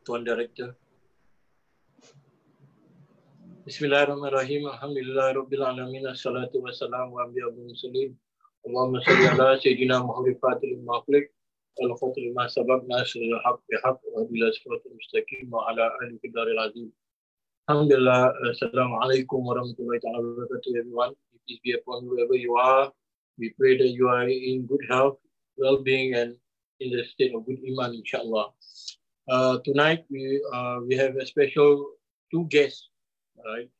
Tuan Director. Bismillahirrahmanirrahim. Alhamdulillah Rabbil Alamin. Assalatu wassalamu ala abdil muslim. Allahumma salli ala Sayyidina Muhammad Fatil Ma'aflik. Al-Fatil Ma'asabab Nasir al-Haq bihaq wa bila sifratul mustaqim wa ala ahli kidaril azim. Alhamdulillah. Assalamualaikum warahmatullahi wabarakatuh, everyone. Peace be upon whoever you are. We pray that you are in good health, well-being, and in the state of good iman, inshallah. Tonight we have a special two guests, right,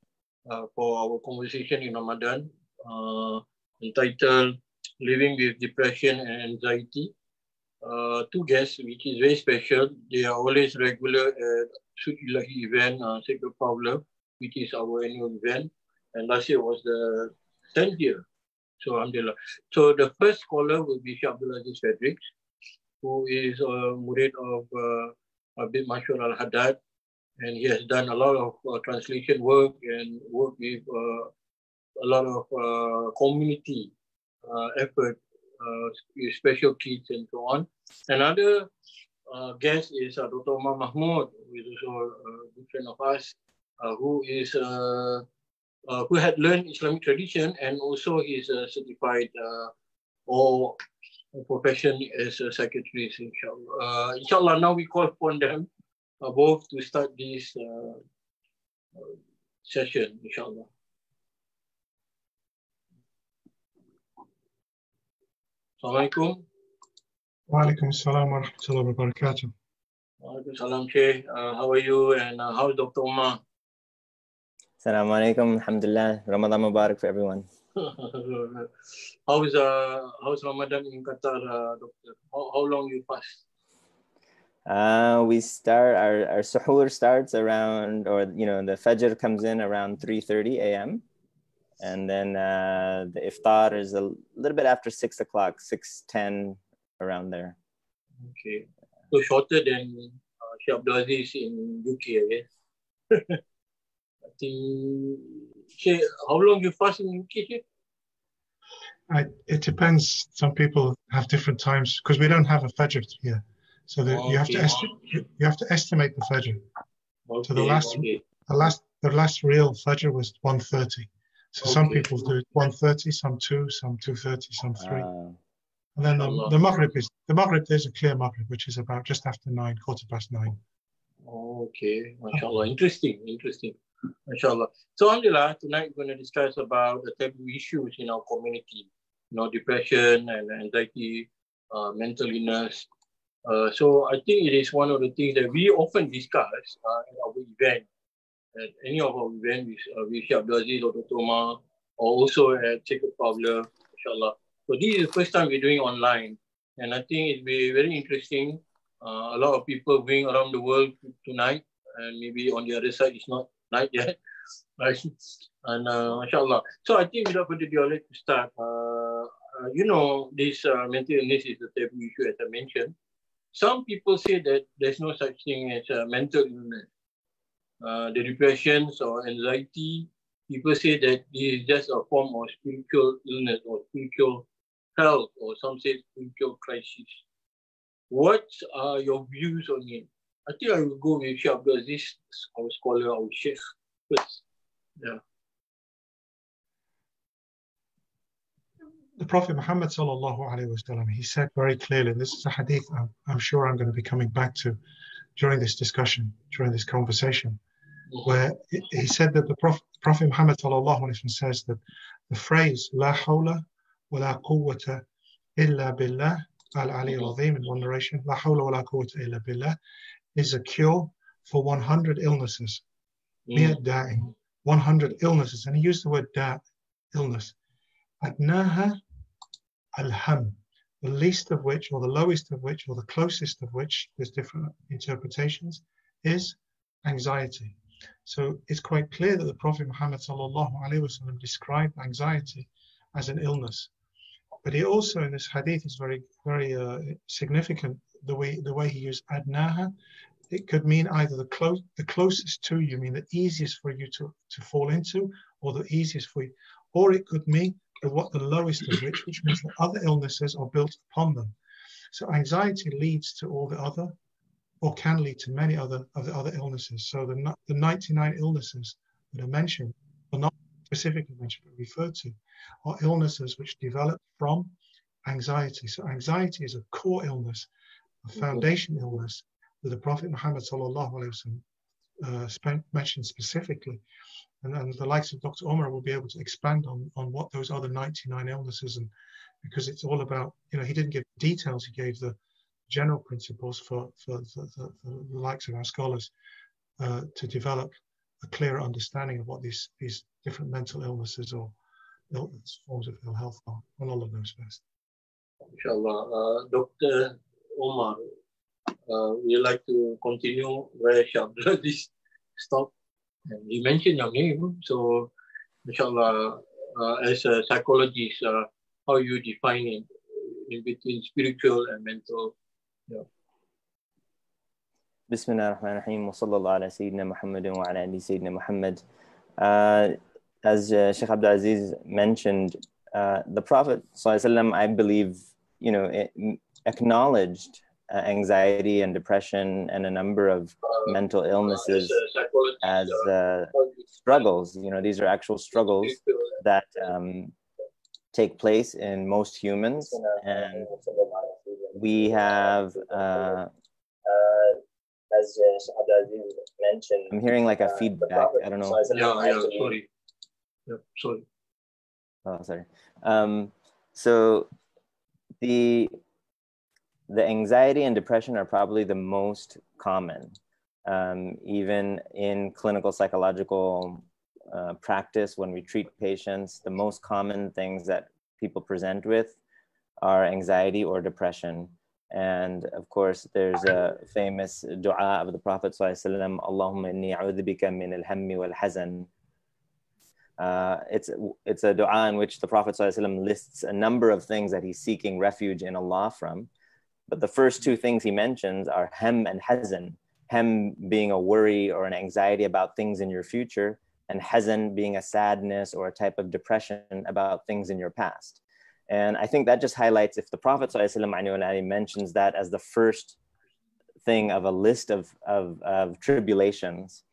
for our conversation in Ramadan, entitled "Living with Depression and Anxiety." Two guests, which is very special. They are always regular at Sudilahi event, Sacred Power, which is our annual event, and last year was the 10th year. So, alhamdulillah. So, the first scholar will be Shaykh Aziz, who is a murid of Abdul al-Haddad, and he has done a lot of translation work and work with a lot of community effort, special kids and so on. Another guest is Dr. Omar Mahmoud, who is also a good friend of us, who had learned Islamic tradition, and also is a certified or profession as a psychiatrist, inshallah. Inshallah, now we call upon them both to start this session, inshallah. Assalamualaikum. Wa alaikum assalam wa rahmatullahi wa barakatuh. Wa alaikum salam, Shaykh. How are you, and how's Dr. Omar? Assalamu alaikum, alhamdulillah. Ramadan Mubarak for everyone. How's Ramadan in Qatar, Doctor? How long you fast? We start, our suhoor starts around, or the Fajr comes in around 3:30 a.m. And then the iftar is a little bit after 6 o'clock, 6:10, around there. Okay. So shorter than Shaykh Abdul in UK, I guess. I think, Shaykh, how long you fast in UK, Shaykh? It depends. Some people have different times because we don't have a Fajr here. So you have to estimate the Fajr. Okay, so the last real Fajr was 1:30. So some people do it 1:30, some 2, some 2:30, some 3. And then the Maghrib there's a clear Maghrib, which is about just after 9, 9:15. Okay, mashallah, interesting. Mashallah. So, alhamdulillah, tonight we're going to discuss about the taboo issues in our community, depression and anxiety, mental illness. So, I think it is one of the things that we often discuss at our event, at any of our events with Shaykh Abdul or Dr. Omar, or also at Sacred Power, inshallah. So, this is the first time we're doing online, and I think it'll be very interesting. A lot of people going around the world tonight, and maybe on the other side, it's not night yet, right? And mashallah. So I think without further ado, I'd like to start. This mental illness is a taboo issue, as I mentioned. Some people say that there's no such thing as mental illness. The depressions or anxiety, people say that this is just a form of spiritual illness or spiritual health, or some say spiritual crisis. What are your views on it? I think I will go with Shaykh Abdul Aziz, our scholar, our Shaykh, first. Yeah. The Prophet Muhammad sallallahu alaihi wasallam, he said very clearly, and this is a hadith I'm sure I'm going to be coming back to during this discussion, during this conversation, where he said that the Prophet Muhammad sallallahu alaihi wasallam says that the phrase "La hawla wa la quwwata illa billah al-ali al-azim," in one narration, "La hawla wa la quwwata illa billah," is a cure for 100 illnesses. 100 illnesses, and he used the word illness. Adnaha al-ham, the least of which, or the lowest of which, or the closest of which, there's different interpretations, is anxiety. So it's quite clear that the Prophet Muhammad sallallahu alaihi wasallam described anxiety as an illness. But he also, in this hadith, is very, very significant. The way he used adnaha, it could mean either the closest to you, mean the easiest for you to fall into, or the easiest for you, or it could mean the lowest of which means that other illnesses are built upon them. So anxiety leads to all the other or can lead to many other illnesses. So the 99 illnesses that are mentioned, or not specifically mentioned, but referred to, are illnesses which develop from anxiety. So anxiety is a core illness, a foundation illness that the Prophet Muhammad mentioned specifically. And the likes of Dr. Omar will be able to expand on what those other 99 illnesses, and because it's all about, he didn't give details, he gave the general principles for the likes of our scholars to develop a clearer understanding of what these different mental illnesses or forms of ill health are. And Allah knows best. Inshallah. Dr. Omar, would you like to continue where Shaykh Abdul stopped? And you mentioned your name, so inshallah, as a psychologist, how you define it in between spiritual and mental. Yeah. Bismillah ar-Rahman ar-Rahim, wa sallallahu ala Sayyidina Muhammadin wa ala ali Sayyidina Muhammad. As Shaykh Abdul Aziz mentioned, the Prophet ﷺ, I believe, acknowledged anxiety and depression and a number of mental illnesses as struggles. These are actual struggles that take place in most humans, and we have, as Abdul Aziz mentioned, I'm hearing like a feedback. I don't know. Yeah, sorry. Yeah, sorry. Oh, sorry. So the anxiety and depression are probably the most common, even in clinical psychological practice. When we treat patients, the most common things that people present with are anxiety or depression. And of course, there's a famous dua of the Prophet ﷺ, Allahumma inni a'udhu bika min al-hammi wal-hazan. It's a dua in which the Prophet ﷺ lists a number of things that he's seeking refuge in Allah from. But the first two things he mentions are hem and hazan. Hem being a worry or an anxiety about things in your future, and hazan being a sadness or a type of depression about things in your past. And I think that just highlights, if the Prophet ﷺ mentions that as the first thing of a list of tribulations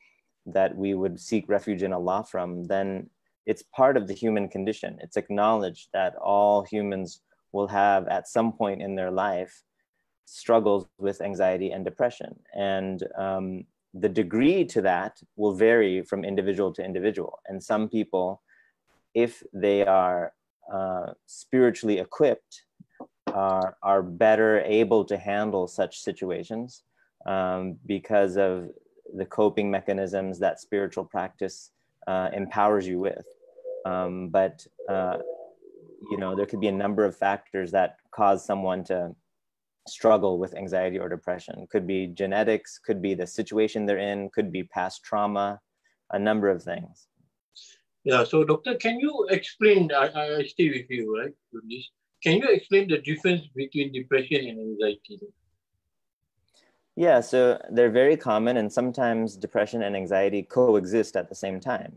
that we would seek refuge in Allah from, then it's part of the human condition. It's acknowledged that all humans will have at some point in their life struggles with anxiety and depression. And the degree to that will vary from individual to individual. And some people, if they are spiritually equipped, are better able to handle such situations because of the coping mechanisms that spiritual practice empowers you with. But there could be a number of factors that cause someone to struggle with anxiety or depression. Could be genetics, could be the situation they're in, could be past trauma, a number of things. Yeah, so doctor, can you explain, I stay with you, right, with this. Can you explain the difference between depression and anxiety? Yeah, so they're very common, and sometimes depression and anxiety coexist at the same time.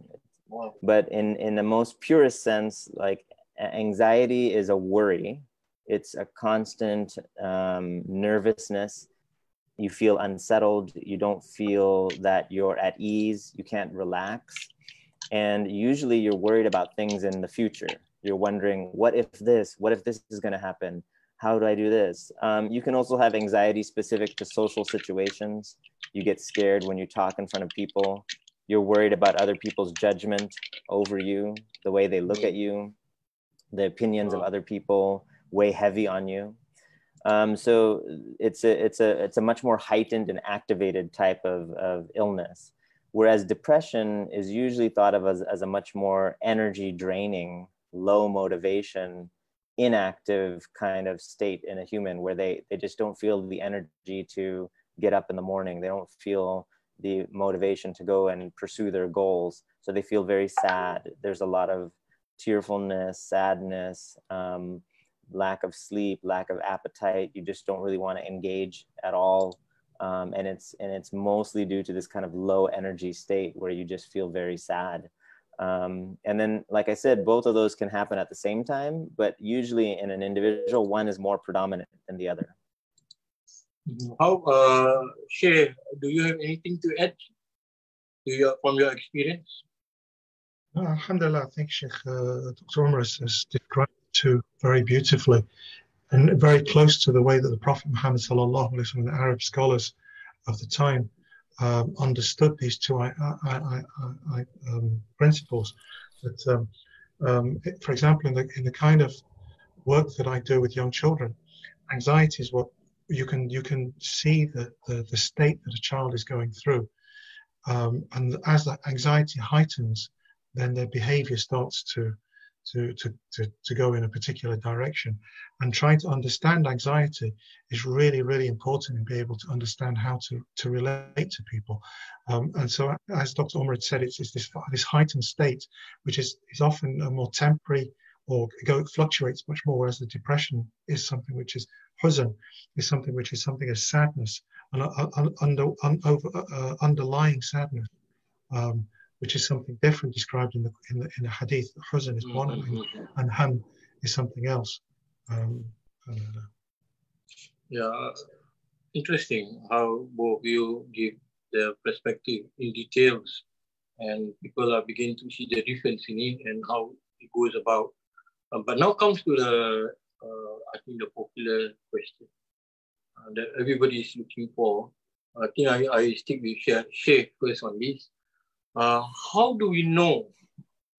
Wow. But in the most purest sense, like anxiety is a worry. It's a constant nervousness. You feel unsettled. You don't feel that you're at ease. You can't relax. And usually you're worried about things in the future. You're wondering, what if this is going to happen? How do I do this? You can also have anxiety specific to social situations. You get scared when you talk in front of people. You're worried about other people's judgment over you, the way they look at you, the opinions of other people weigh heavy on you. So it's a much more heightened and activated type of illness. Whereas depression is usually thought of as a much more energy draining, low motivation, inactive kind of state in a human, where they just don't feel the energy to get up in the morning. They don't feel the motivation to go and pursue their goals. So they feel very sad. There's a lot of tearfulness, sadness, lack of sleep, lack of appetite. You just don't really want to engage at all. And it's mostly due to this kind of low energy state where you just feel very sad. And then, like I said, both of those can happen at the same time, but usually in an individual, one is more predominant than the other. How, Shaykh, do you have anything to add from your experience? Alhamdulillah, I think Sheikh Dr. Omar has described it too very beautifully and very close to the way that the Prophet Muhammad sallallahu alaihi wasallam, the Arab scholars of the time, understood these two principles. That, for example, in the kind of work that I do with young children, anxiety is what you can see the state that a child is going through, and as that anxiety heightens, then their behavior starts to go in a particular direction. And trying to understand anxiety is really, really important in being able to understand how to relate to people. And so, as Dr. Omar had said, it's this heightened state, which is often a more temporary, or it fluctuates much more, whereas the depression is something which is huzn, is something which is something as sadness, underlying sadness, which is something different described in the hadith. Huzn is one, and ham is something else. Yeah, interesting how both you give the perspective in details, and people are beginning to see the difference in it and how it goes about. But now comes to the, I think, the popular question that everybody is looking for. I think I stick with Shaykh first on this. How do we know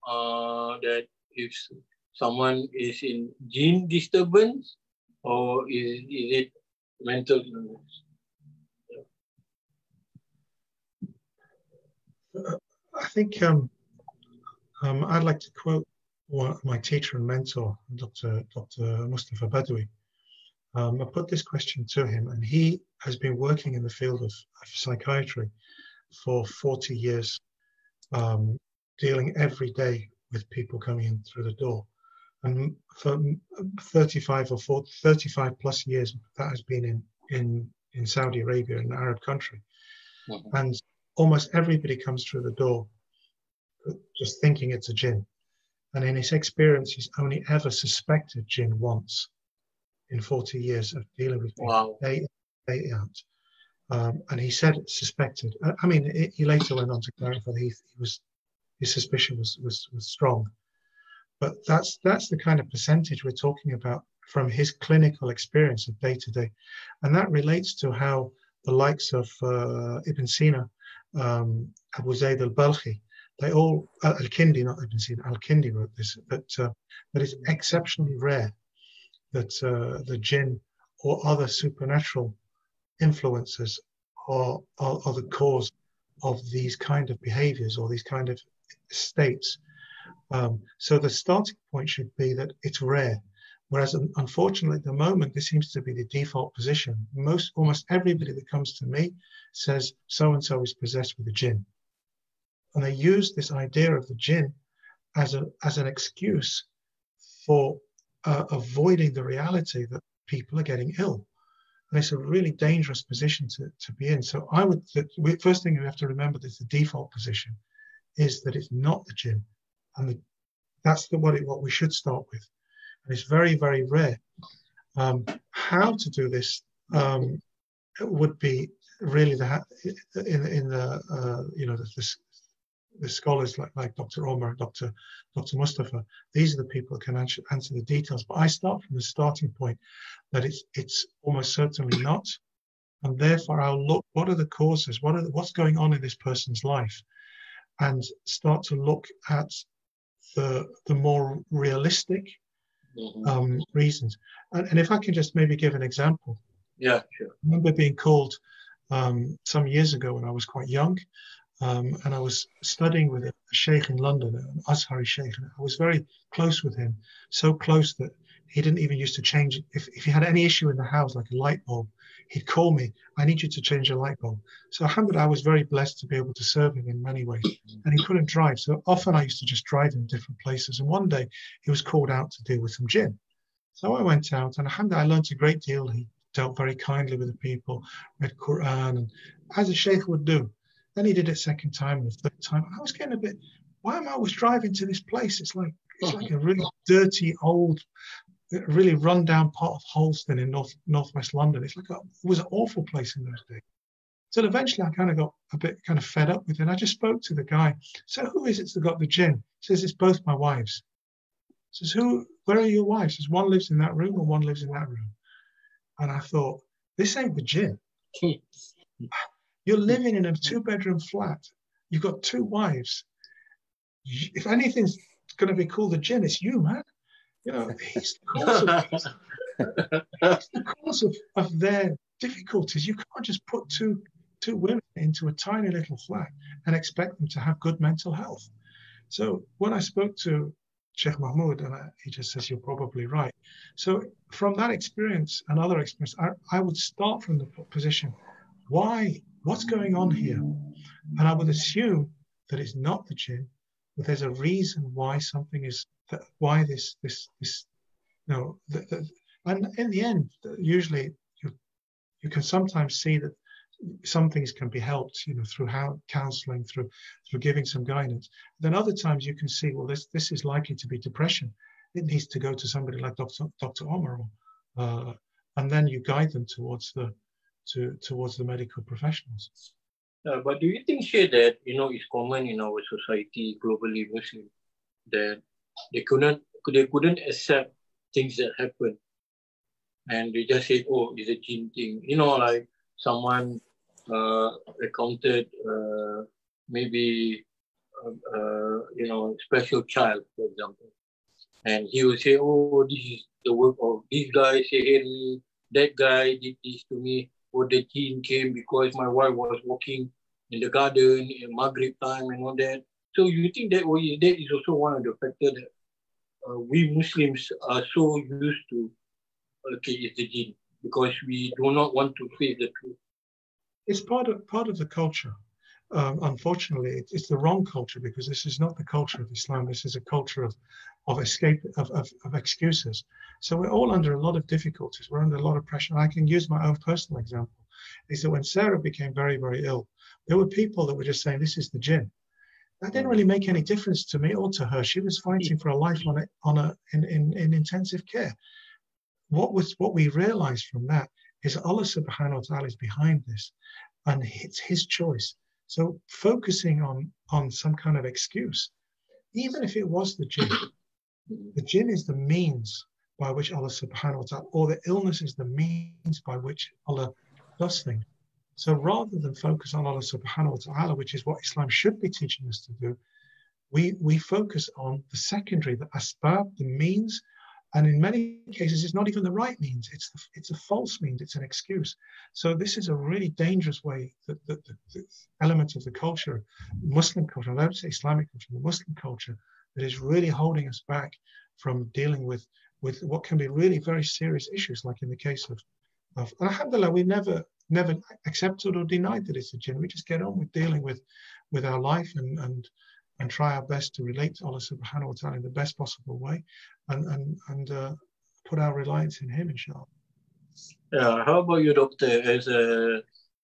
that if someone is in gene disturbance or is it mental illness? I think I'd like to quote my teacher and mentor, Dr. Mustafa Badawi. I put this question to him, and he has been working in the field of psychiatry for 40 years, dealing every day with people coming in through the door. And for 35 plus years, that has been in Saudi Arabia, an Arab country. Mm-hmm. And almost everybody comes through the door just thinking it's a jinn. And in his experience, he's only ever suspected jinn once in 40 years of dealing with people day out. And he said suspected. I mean, he later went on to clarify that his suspicion was strong. But that's the kind of percentage we're talking about from his clinical experience of day to day. And that relates to how the likes of Ibn Sina, Abu Zayd al-Balkhi, they all, Al-Kindi, not Ibn Sina, Al-Kindi wrote this, that it's exceptionally rare that the jinn or other supernatural influences are the cause of these kind of behaviors or these kind of states. So the starting point should be that it's rare. Whereas unfortunately at the moment, this seems to be the default position. Almost everybody that comes to me says so-and-so is possessed with a jinn. And they use this idea of the jinn as an excuse for avoiding the reality that people are getting ill. And it's a really dangerous position to be in. So first thing you have to remember is the default position is that it's not the jinn. And that's what we should start with. And it's very, very rare. How to do this would be really the scholars like Dr. Omar and Dr. Mustafa. These are the people that can answer the details. But I start from the starting point that it's almost certainly not. And therefore I'll look, what are the causes? What's going on in this person's life? And start to look at the more realistic reasons. And if I can just maybe give an example. Yeah, sure. I remember being called some years ago when I was quite young, and I was studying with a Shaykh in London, an Azhari Shaykh, and I was very close with him, so close that he didn't even used to change. If he had any issue in the house, like a light bulb, he'd call me, I need you to change a light bulb. So alhamdulillah, I was very blessed to be able to serve him in many ways. And he couldn't drive, so often I used to just drive him different places. And one day he was called out to deal with some jinn. So I went out, and alhamdulillah, I learned a great deal. He dealt very kindly with the people, read Quran, and as a Shaykh would do. Then he did it second time and the third time. I was getting a bit, why am I always driving to this place? It's like a really dirty, old, really run down part of Holston in northwest London. It was an awful place in those days. So eventually I kind of got a bit kind of fed up with it. I just spoke to the guy. So who is it that got the gin? He says, it's both my wives. He says, where are your wives? He says, one lives in that room and one lives in that room. And I thought, this ain't the gin. You're living in a 2-bedroom flat. You've got 2 wives. If anything's going to be called the gin, it's you, man. You know, he's the cause of their difficulties. You can't just put two women into a tiny little flat and expect them to have good mental health. So when I spoke to Sheikh Mahmoud, and he just says, you're probably right. So from that experience and other experience, I would start from the position, what's going on here? And I would assume that it's not the jinn, but there's a reason why something is, why this and in the end, usually you can sometimes see that some things can be helped, through counseling, through giving some guidance. Then other times you can see, well, this is likely to be depression. It needs to go to somebody like Dr. Omar, and then you guide them towards the medical professionals. But do you think, Shaykh, that it's common in our society, globally Muslim, that they couldn't accept things that happen, and they just say, oh, it's a jinn thing. Like someone recounted maybe special child, for example, and he will say, oh, this is the work of this guy, Seheri, that guy did this to me, or the jinn came because my wife was walking in the garden in Maghrib time and all that. So you think that is also one of the factors that we Muslims are so used to, okay, it's the jinn, because we do not want to face the truth. It's part of the culture. Unfortunately, it's the wrong culture, because this is not the culture of Islam. This is a culture of escape, of excuses. So we're all under a lot of difficulties. We're under a lot of pressure. And I can use my own personal example. Is that when Sarah became very, very ill, there were people that were just saying, this is the jinn. That didn't really make any difference to me or to her. She was fighting for a life in intensive care. What we realized from that is Allah subhanahu wa ta'ala is behind this, and it's his choice. So focusing on some kind of excuse, even if it was the jinn is the means by which Allah subhanahu wa ta'ala, or the illness is the means by which Allah does things. So rather than focus on Allah subhanahu wa ta'ala, which is what Islam should be teaching us to do, we focus on the secondary, the asbab, the means, and in many cases it's not even the right means, it's a false means, it's an excuse. So this is a really dangerous way that the element of the culture, Muslim culture, I don't say Islamic culture, the Muslim culture, that is really holding us back from dealing with what can be really very serious issues, like in the case of alhamdulillah, we never accepted or denied that it's a jinn. We just get on with dealing with our life and try our best to relate to Allah subhanahu wa ta'ala in the best possible way, and put our reliance in him, inshallah. Yeah, how about you, doctor, as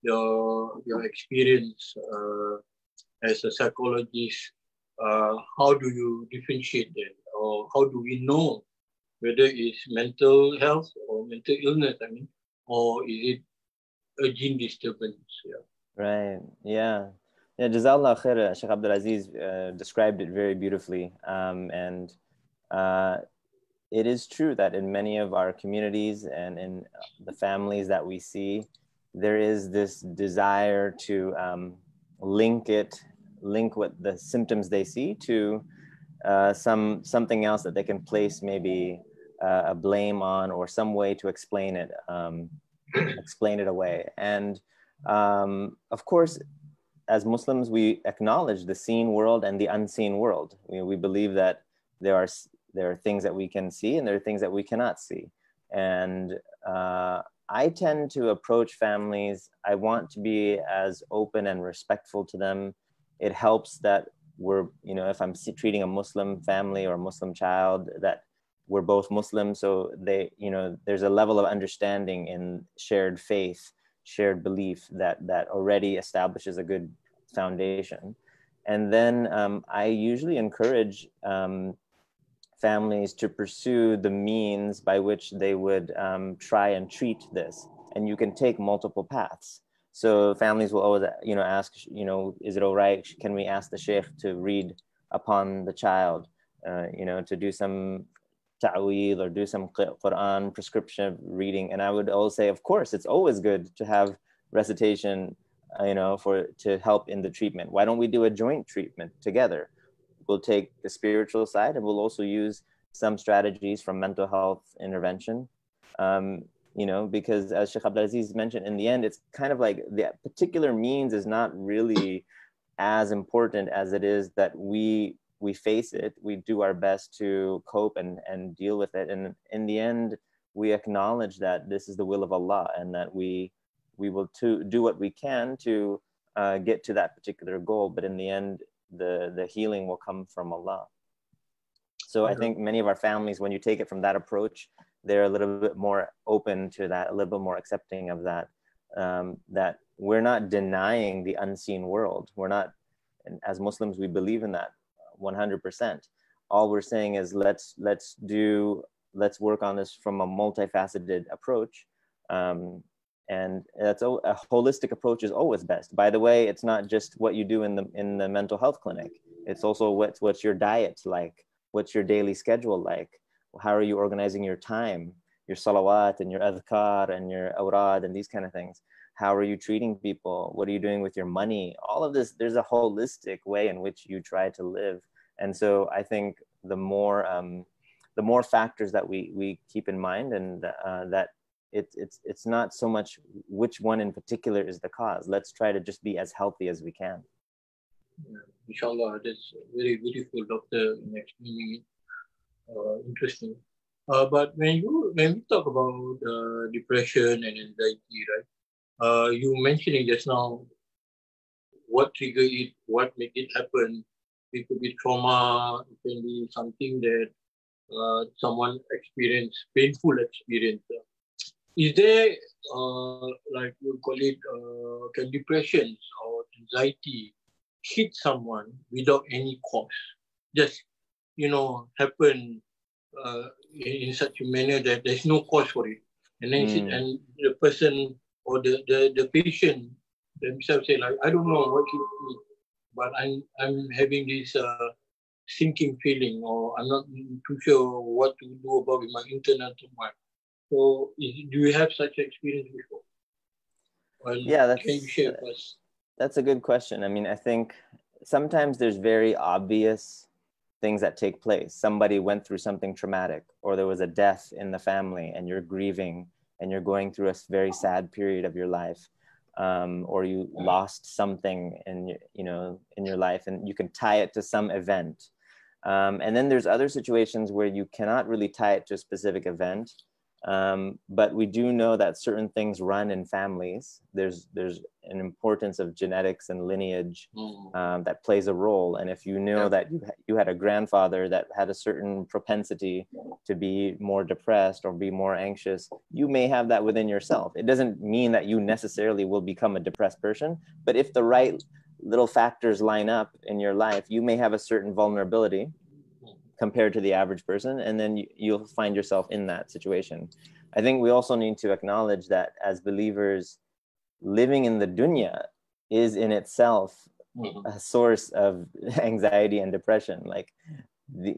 your experience as a psychologist, how do you differentiate that, or how do we know whether it's mental health or mental illness, or is it a gene disturbance? Yeah. Right. Yeah. Yeah. Jazakallah khair. Shaykh Abdul Aziz described it very beautifully. And it is true that in many of our communities and in the families that we see, there is this desire to link what the symptoms they see to something else that they can place maybe a blame on, or some way to explain it away. And of course, as Muslims, we acknowledge the seen world and the unseen world. We believe that there are things that we can see and there are things that we cannot see. And I tend to approach families, I want to be as open and respectful to them. It helps that we're, if I'm treating a Muslim family or a Muslim child, that we're both Muslim, so there's a level of understanding in shared faith, shared belief that already establishes a good foundation. And then I usually encourage families to pursue the means by which they would try and treat this. And you can take multiple paths. So families will always, ask, is it all right? Can we ask the Shaykh to read upon the child, to do some ta'weed or do some Quran prescription reading? And I would always say, of course, it's always good to have recitation, to help in the treatment. Why don't we do a joint treatment together? We'll take the spiritual side, and we'll also use some strategies from mental health intervention. Because as Shaykh Aziz mentioned, in the end, it's kind of like the particular means is not really as important as it is that we face it. We do our best to cope and deal with it. And in the end, we acknowledge that this is the will of Allah, and that we will do what we can to get to that particular goal. But in the end, the healing will come from Allah. So I think many of our families, when you take it from that approach, they're a little bit more open to that, a little bit more accepting of that, that we're not denying the unseen world. We're not, and as Muslims, we believe in that 100%. All we're saying is let's work on this from a multifaceted approach. And that's a holistic approach is always best. By the way, it's not just what you do in the mental health clinic. It's also what's your diet like, what's your daily schedule like, how are you organizing your time, your salawat and your adhkar and your awrad and these kind of things. How are you treating people? What are you doing with your money? All of this, there's a holistic way in which you try to live. And so I think the more factors that we keep in mind, and that it's not so much which one in particular is the cause. Let's try to just be as healthy as we can. Yeah, inshallah, that's very beautiful, Doctor, in explaining it. Interesting. But when we talk about depression and anxiety, right? You mentioning just now what triggered it, what made it happen. It could be trauma. It can be something that someone experienced, painful experience. Is there, like we call it, can depression or anxiety hit someone without any cause? Just, happen in such a manner that there's no cause for it. And then and the person or the patient themselves say, like, I don't know what it is, but I'm having this sinking feeling, or I'm not too sure what to do about with my internal trauma. So do you have such experience before? Well, can you share with us? That's a good question. I mean, I think sometimes there's very obvious things that take place. Somebody went through something traumatic, or there was a death in the family and you're grieving and you're going through a very sad period of your life, or you lost something in your life and you can tie it to some event. And then there's other situations where you cannot really tie it to a specific event. But we do know that certain things run in families. There's an importance of genetics and lineage that plays a role. And if you know that you had a grandfather that had a certain propensity to be more depressed or be more anxious, you may have that within yourself. It doesn't mean that you necessarily will become a depressed person, but if the right little factors line up in your life, you may have a certain vulnerability compared to the average person, and then you'll find yourself in that situation. I think we also need to acknowledge that as believers, living in the dunya is in itself a source of anxiety and depression. Like, the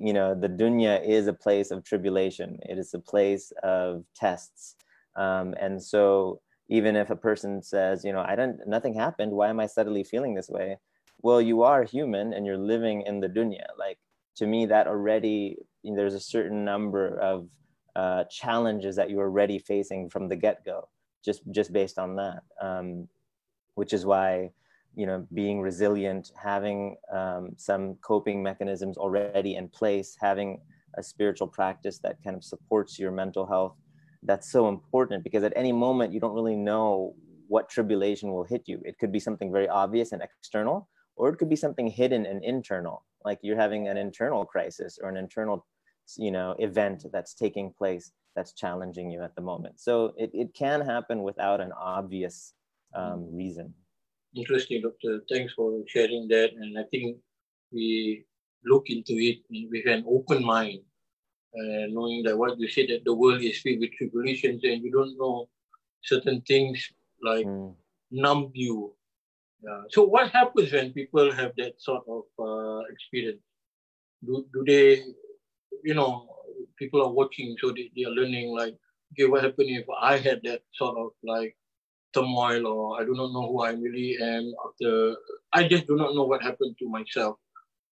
dunya is a place of tribulation. It is a place of tests. And so even if a person says, nothing happened, why am I suddenly feeling this way? Well, you are human and you're living in the dunya. Like, to me, that already, there's a certain number of challenges that you're already facing from the get-go, just based on that, which is why, being resilient, having some coping mechanisms already in place, having a spiritual practice that kind of supports your mental health, that's so important, because at any moment, you don't really know what tribulation will hit you. It could be something very obvious and external, or it could be something hidden and internal, like you're having an internal crisis or an internal, event that's taking place that's challenging you at the moment. So it can happen without an obvious reason. Interesting, Doctor. Thanks for sharing that. And I think we look into it with an open mind. knowing that what you said, that the world is filled with tribulations and you don't know certain things like numb you. So what happens when people have that sort of experience? Do they, people are watching, so they are learning like, okay, what happened if I had that sort of like turmoil, or I do not know who I really am after, I just do not know what happened to myself.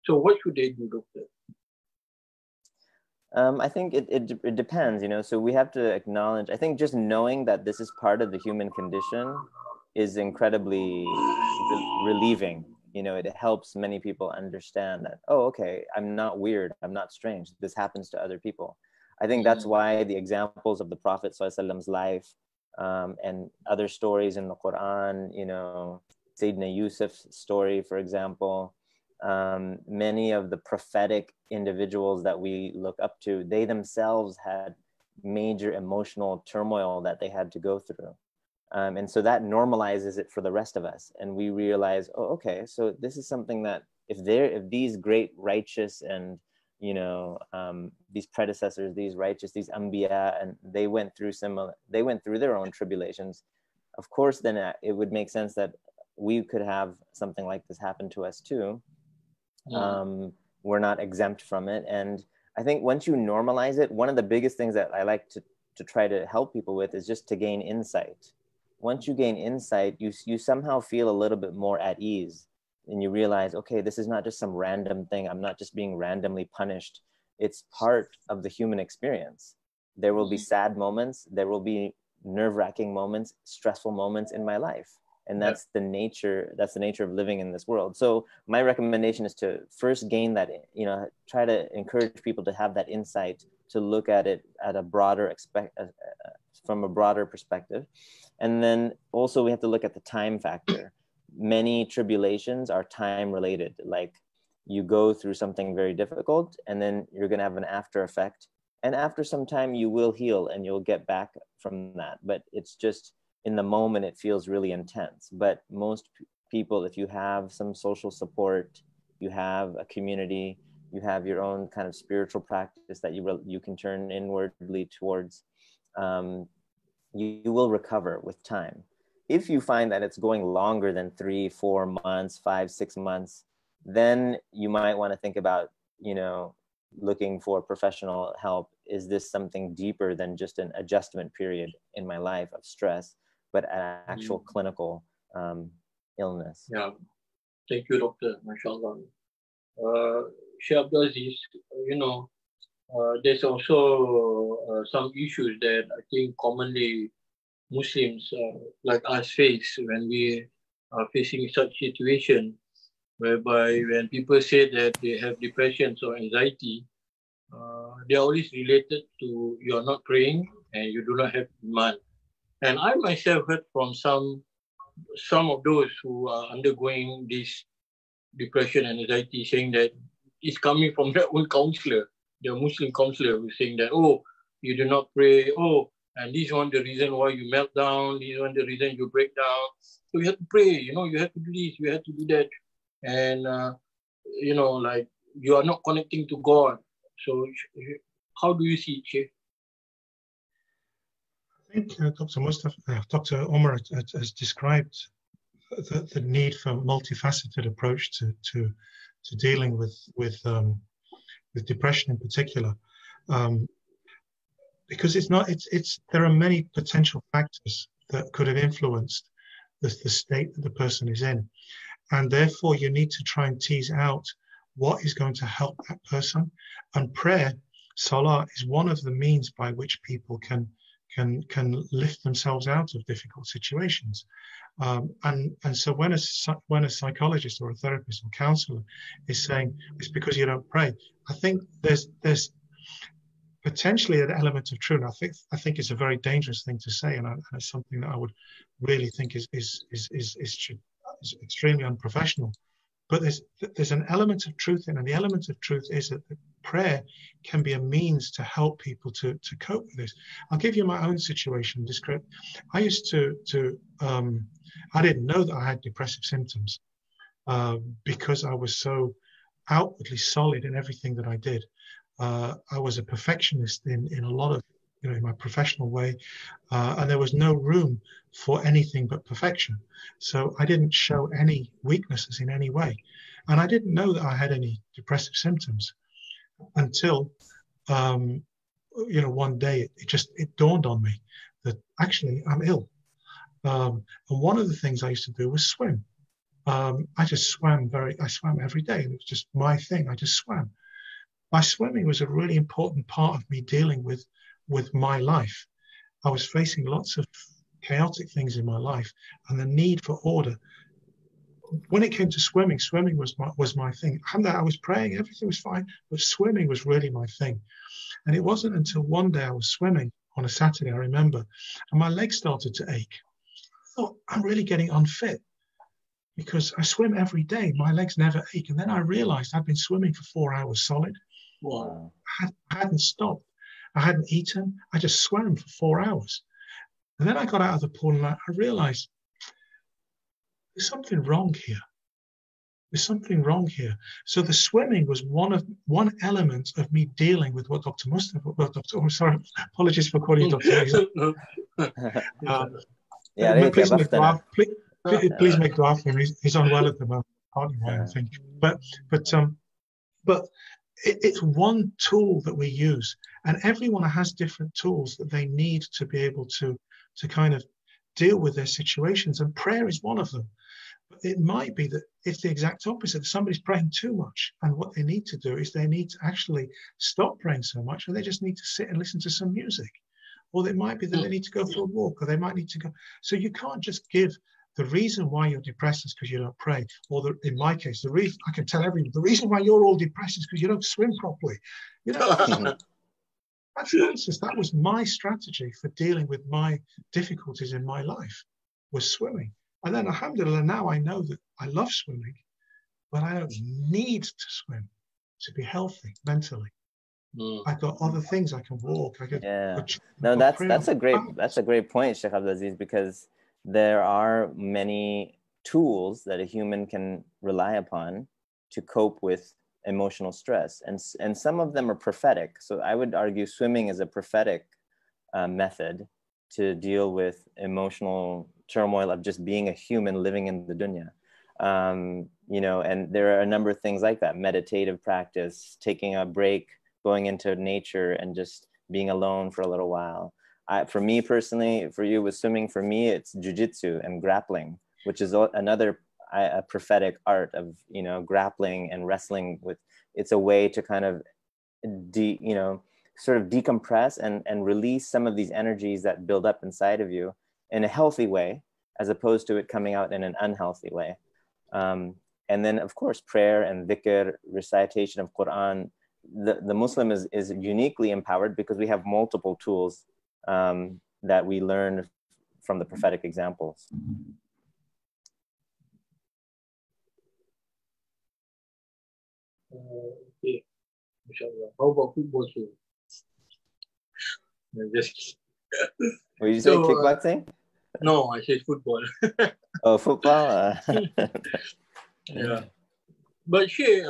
So what should they do, doctor? I think it depends, so we have to acknowledge, I think just knowing that this is part of the human condition is incredibly relieving. It helps many people understand that, oh, okay, I'm not weird, I'm not strange, this happens to other people. I think that's why the examples of the Prophet ﷺ's life and other stories in the Quran, Sayyidina Yusuf's story, for example, many of the prophetic individuals that we look up to, they themselves had major emotional turmoil that they had to go through. And so that normalizes it for the rest of us. And we realize, oh, okay, so this is something that if these great righteous and, these predecessors, these righteous, these anbiya, and they went through their own tribulations, of course, then it would make sense that we could have something like this happen to us too. We're not exempt from it. And I think once you normalize it, one of the biggest things that I like to try to help people with is just to gain insight. Once you gain insight, you somehow feel a little bit more at ease, and you realize, okay, this is not just some random thing. I'm not just being randomly punished. It's part of the human experience. There will be sad moments. There will be nerve-wracking moments, stressful moments in my life. And that's the nature of living in this world. So my recommendation is to first gain that, try to encourage people to have that insight, to look at it at a broader from a broader perspective. And then also we have to look at the time factor. Many tribulations are time related. Like you go through something very difficult and then you're going to have an after effect. And after some time you will heal and you'll get back from that. But it's just in the moment, it feels really intense. But most people, if you have some social support, you have a community, you have your own kind of spiritual practice that you can turn inwardly towards, you will recover with time. If you find that it's going longer than 3, 4 months, 5, 6 months, then you might want to think about, looking for professional help. Is this something deeper than just an adjustment period in my life of stress, but an actual clinical illness? Yeah. Thank you, doctor. MashaAllah. Shaykh Abdul Aziz, there's also some issues that I think commonly Muslims like us face when we are facing such situation, whereby when people say that they have depression or anxiety, they are always related to you're not praying and you do not have iman. And I myself heard from some of those who are undergoing this depression and anxiety saying that it's coming from their own counselor, their Muslim counselor, who's saying that, oh, you do not pray, oh, and this one the reason why you melt down, this one the reason you break down. So you have to pray, you have to do this, you have to do that. And, like you are not connecting to God. So how do you see it, Shaykh? I think Dr. Omar has described the need for a multifaceted approach to dealing with depression in particular, because there are many potential factors that could have influenced the state that the person is in, and therefore you need to try and tease out what is going to help that person. And prayer, salah, is one of the means by which people can lift themselves out of difficult situations. And so when a psychologist or a therapist or counselor is saying it's because you don't pray, I think there's potentially an element of truth. I think it's a very dangerous thing to say, and it's something that I would really think is extremely unprofessional. But there's an element of truth in it, and the element of truth is that prayer can be a means to help people to cope with this. I'll give you my own situation. I used to I didn't know that I had depressive symptoms because I was so outwardly solid in everything that I did. I was a perfectionist in a lot of, in my professional way, and there was no room for anything but perfection. So I didn't show any weaknesses in any way, and I didn't know that I had any depressive symptoms until, one day it dawned on me that actually I'm ill. And one of the things I used to do was swim. I swam every day, and it was just my thing. I just swam. My swimming was a really important part of me dealing with my life. I was facing lots of chaotic things in my life, and the need for order. When it came to swimming was my thing. I was praying, everything was fine, but swimming was really my thing. And it wasn't until one day I was swimming on a Saturday, I remember, and my legs started to ache. I thought, I'm really getting unfit because I swim every day. My legs never ache. And then I realized I'd been swimming for 4 hours solid. Wow. I hadn't stopped. I hadn't eaten. I just swam for 4 hours. And then I got out of the pool and I realized there's something wrong here. There's something wrong here. So the swimming was one element of me dealing with what Dr. Mustafa, apologies for calling you Dr. Aziz. Please make dua for him. He's unwell at the moment, partly why I think. But it's one tool that we use, and everyone has different tools that they need to be able to kind of deal with their situations, and prayer is one of them. But it might be that it's the exact opposite. Somebody's praying too much, and what they need to do is they need to actually stop praying so much, and they just need to sit and listen to some music. Or it might be that they need to go for a walk, or they might need to go. So you can't just give the reason why you're depressed is because you don't pray. Or in my case, the reason I can tell everyone, the reason why you're all depressed is because you don't swim properly. That's nonsense. That was my strategy for dealing with my difficulties in my life, was swimming. And then, alhamdulillah, now I know that I love swimming, but I don't need to swim to be healthy mentally. I've got other things. I can walk. That's a great point, Shaykh Abdul Aziz, because there are many tools that a human can rely upon to cope with emotional stress, and some of them are prophetic. So I would argue swimming is a prophetic method to deal with emotional turmoil of just being a human living in the dunya. And there are a number of things like that: meditative practice, taking a break, going into nature and just being alone for a little while. For me personally, for you with swimming, for me, it's jujitsu and grappling, which is another a prophetic art of, grappling and wrestling with. It's a way to kind of, sort of decompress and release some of these energies that build up inside of you in a healthy way, as opposed to it coming out in an unhealthy way. And then, of course, prayer and dhikr, recitation of Quran. The Muslim is uniquely empowered because we have multiple tools that we learn from the prophetic examples. Okay. How about football? Just What did you say, kickboxing? No, I said football. Oh, football? Yeah. But Shaykh,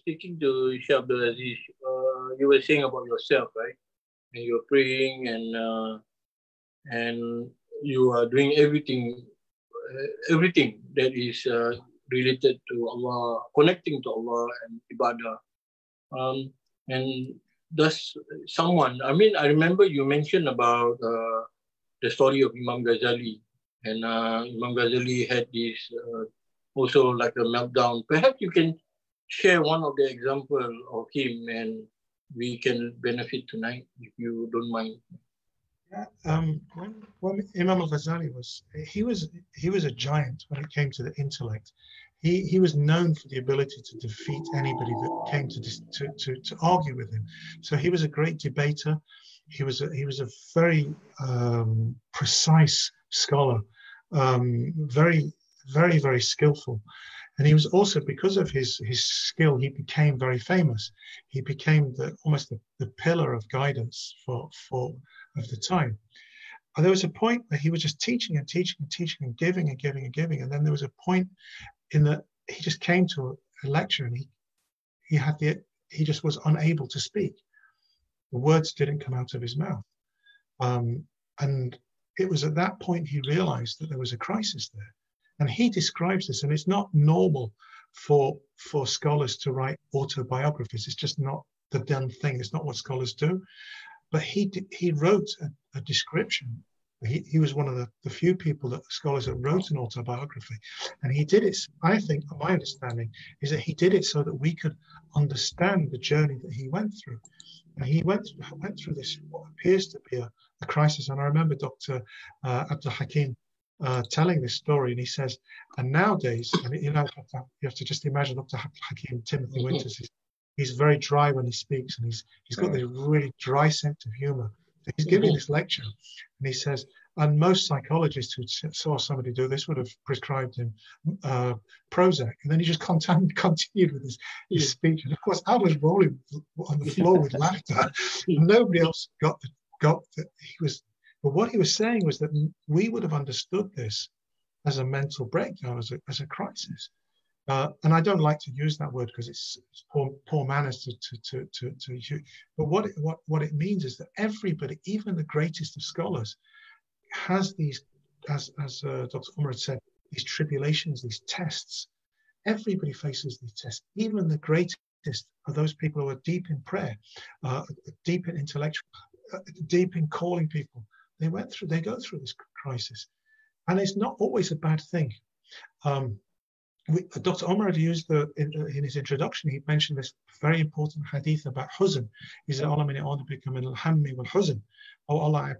sticking to Shaykh Abdul Aziz, you were saying about yourself, right? And you're praying and you are doing everything that is related to Allah, connecting to Allah and ibadah. And does someone, I remember you mentioned about the story of Imam Ghazali, and Imam Ghazali had this also like a meltdown. Perhaps you can share one of the example of him, and we can benefit tonight, if you don't mind. When Imam al-Ghazali he was a giant when it came to the intellect. He was known for the ability to defeat anybody that came to argue with him. So he was a great debater. He was a very precise scholar, very, very, very skillful. And he was also, because of his skill, he became very famous. He became almost the pillar of guidance for of the time. And there was a point where he was just teaching and teaching and teaching and giving and giving and giving. And then there was a point in that he just came to a lecture and he just was unable to speak. the words didn't come out of his mouth. And it was at that point he realized that there was a crisis there. And he describes this, and it's not normal for scholars to write autobiographies. It's just not the done thing. It's not what scholars do. But he wrote a description. He was one of the few people that scholars that wrote an autobiography. And he did it, I think, my understanding is that he did it so that we could understand the journey that he went through. And he went through this, what appears to be a crisis. And I remember Dr. Abdul telling this story, and he says, and nowadays, and you have to just imagine Dr. Hakim, Timothy Winters, he's very dry when he speaks, and he's got this really dry sense of humor. He's giving this lecture, and he says, and most psychologists who saw somebody do this would have prescribed him Prozac, and then he just continued with his speech. And of course, I was rolling on the floor with laughter. Nobody else got that he was. But what he was saying was that we would have understood this as a mental breakdown, as a crisis. And I don't like to use that word because it's poor manners to use. But what it means is that everybody, even the greatest of scholars, has these, as Dr. Omar had said, these tribulations, these tests. Everybody faces these tests. Even the greatest of those people who are deep in prayer, deep in intellectual, deep in calling people. They go through this crisis, and it's not always a bad thing. Dr. Omar had used in his introduction, he mentioned this very important hadith about huzn. He said, Allah bika min al-hammi wal-huzn. Oh Allah,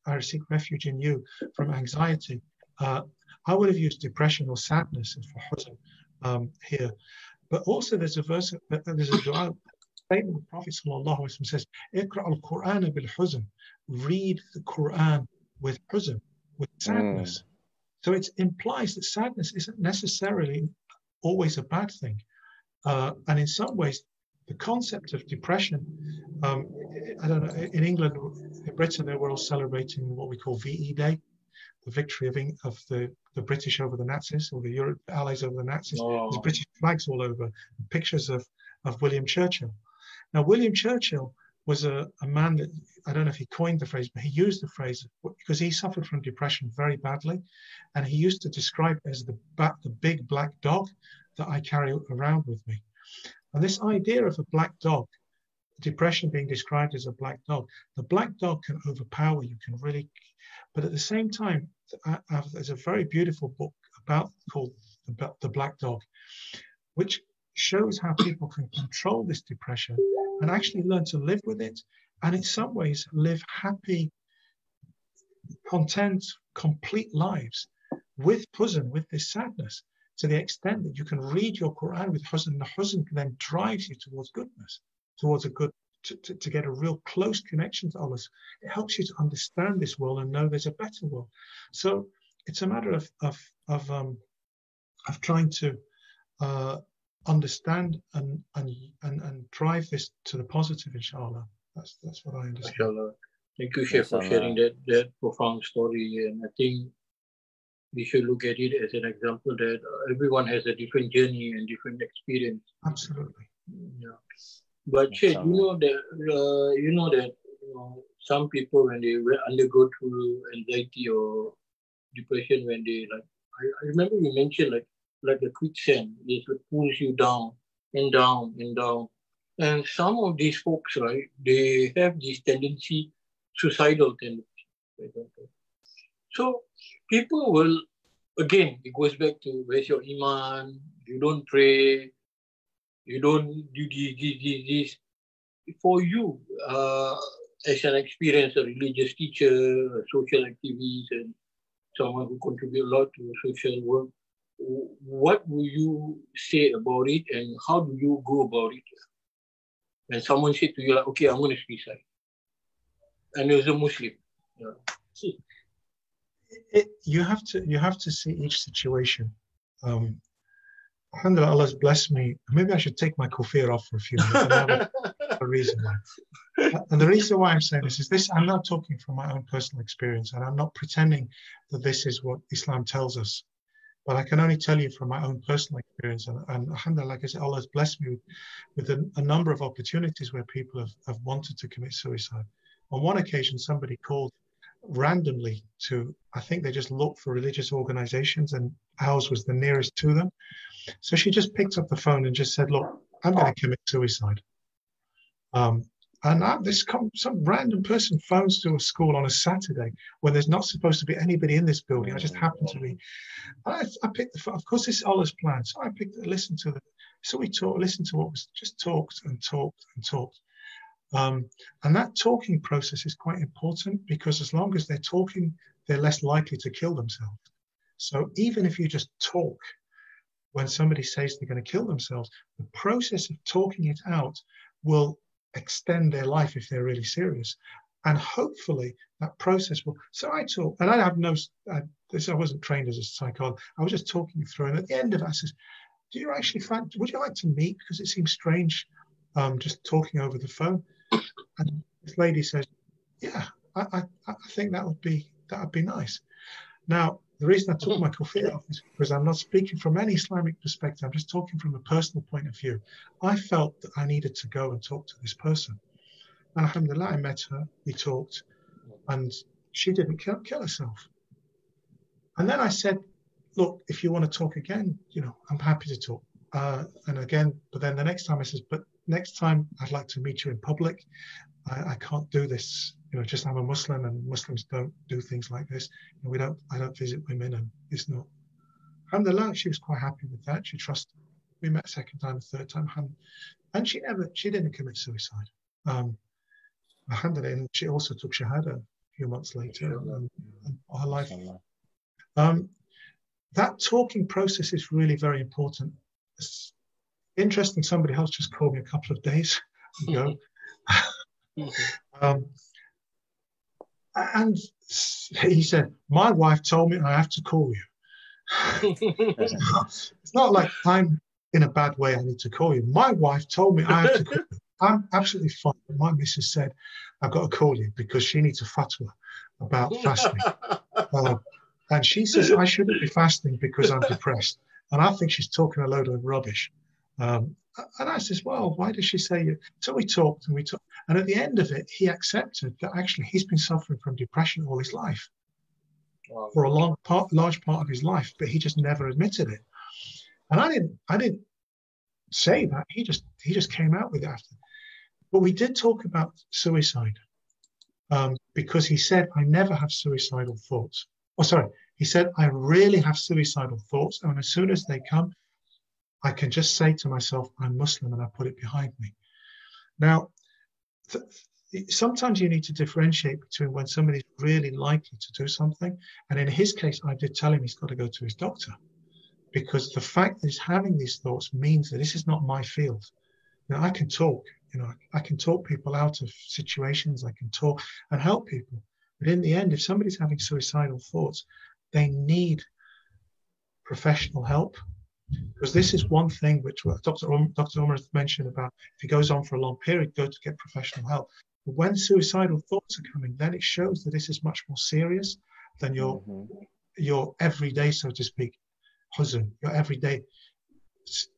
I seek refuge in you from anxiety. I would have used depression or sadness for huzn here. But also there's a verse, there's a dua, statement of the Prophet sallallahu alaihi wasallam says, "Iqra al-Qur'an bil-huzn." Read the Quran with huzn, with sadness. So it implies that sadness isn't necessarily always a bad thing. And in some ways, the concept of depression, I don't know, in England, in Britain, they were all celebrating what we call VE Day, the victory of the British over the Nazis, or the Europe allies over the Nazis. There's British flags all over, pictures of William Churchill. Now, William Churchill was a man that, I don't know if he coined the phrase, but he used the phrase because he suffered from depression very badly. And he used to describe it as the big black dog that I carry around with me. And this idea of a black dog, depression being described as a black dog, the black dog can overpower you, can really, but at the same time, there's a very beautiful book called The Black Dog, which shows how people can control this depression and actually learn to live with it, and in some ways live happy, content, complete lives with huzn, with this sadness, to the extent that you can read your Quran with huzn, and the huzn then drives you towards goodness, towards a good, to get a real close connection to Allah. It helps you to understand this world and know there's a better world. So it's a matter of trying to understand and drive this to the positive, inshallah. That's what I understand. Inshallah. Thank you, Shaykh, for sharing that profound story. And I think we should look at it as an example that everyone has a different journey and different experience. Absolutely. Yeah. But Shaykh, you know that some people, when they undergo through anxiety or depression, when they I remember you mentioned like a quicksand, it pulls you down and down and down. And some of these folks, right, they have this tendency, suicidal tendency, for example. So people will, again, it goes back to where's your iman, you don't pray, you don't do this. For you, as an experienced religious teacher, a social activist, and someone who contributes a lot to social work, what will you say about it, and how do you go about it? When someone said to you, like, okay, I'm going to suicide, and as a Muslim, you have to see each situation. Alhamdulillah, Allah has blessed me. Maybe I should take my kufir off for a few minutes. And I have a reason why. And the reason why I'm saying this is this: I'm not talking from my own personal experience, and I'm not pretending that this is what Islam tells us. But I can only tell you from my own personal experience, and alhamdulillah, like I said, Allah has blessed me with a number of opportunities where people have wanted to commit suicide. On one occasion, somebody called randomly to, I think they just looked for religious organizations, and ours was the nearest to them. So she just picked up the phone and just said, look, I'm going to commit suicide. Some random person phones to a school on a Saturday when there's not supposed to be anybody in this building. I just happened to be. I picked the phone. Of course, it's Allah's plan. So I listened to so we listened to what was just talked and talked and talked. And that talking process is quite important, because as long as they're talking, they're less likely to kill themselves. So even if you just talk, when somebody says they're going to kill themselves, the process of talking it out will extend their life if they're really serious. And hopefully that process will. So I talk, and I have I wasn't trained as a psychologist. I was just talking through, and at the end of it, I says, would you like to meet? Because it seems strange just talking over the phone. And this lady says, yeah, I think that would be nice. Now, the reason I took my kufi off is because I'm not speaking from any Islamic perspective. I'm just talking from a personal point of view. I felt that I needed to go and talk to this person. And alhamdulillah, I met her, we talked, and she didn't kill herself. And then I said, look, if you want to talk again, I'm happy to talk. And again, but then the next time I said, but next time I'd like to meet you in public. I can't do this, just I'm a Muslim, and Muslims don't do things like this. I don't visit women, and it's not. Alhamdulillah, she was quite happy with that. She trusted. We met a second time, a third time, and she didn't commit suicide. Alhamdulillah, and she also took Shahada a few months later, and her life. That talking process is really very important. It's interesting, somebody else just called me a couple of days ago. And he said, my wife told me I have to call you. It's not like I'm in a bad way, I need to call you. My wife told me I have to call you. I'm absolutely fine. My missus said, I've got to call you because she needs a fatwa about fasting. And she says I shouldn't be fasting because I'm depressed. And I think she's talking a load of rubbish. And I says, well, why does she say it? So we talked. And at the end of it, he accepted that actually he's been suffering from depression all his life. Wow. For a large part of his life, but he just never admitted it. And I didn't say that. He just came out with it after. But we did talk about suicide because he said, I never have suicidal thoughts. He said, I really have suicidal thoughts. And as soon as they come, I can just say to myself, I'm Muslim, and I put it behind me. Now, sometimes you need to differentiate between when somebody's really likely to do something. And in his case, I did tell him he's got to go to his doctor, because the fact that he's having these thoughts means that this is not my field. Now, I can talk, I can talk people out of situations, I can talk and help people. But in the end, if somebody's having suicidal thoughts, they need professional help. Because this is one thing which Dr. Omar has mentioned about, if it goes on for a long period, go to get professional help. But when suicidal thoughts are coming, then it shows that this is much more serious than your everyday, so to speak, huzn, your everyday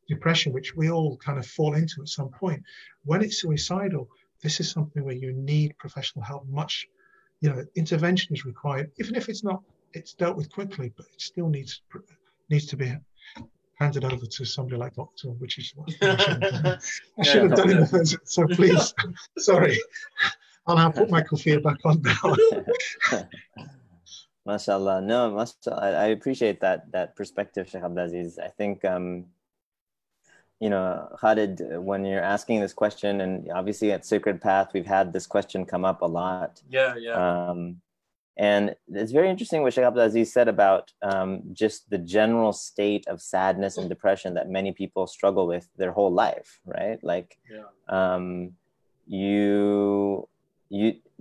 depression, which we all kind of fall into at some point. When it's suicidal, this is something where you need professional help. Intervention is required, even if it's dealt with quickly, but it still needs to be handed over to somebody like Doctor, which is what I should have done in the first. So please, sorry, I'll now put my kufiya back on now. MashaAllah. No, mashallah. I appreciate that perspective, Shaykh Abdulaziz. I think, Khalid, when you're asking this question, and obviously at Sacred Path, we've had this question come up a lot. Yeah. And it's very interesting what Shaykh Abdulaziz said about just the general state of sadness and depression that many people struggle with their whole life, right? Like, there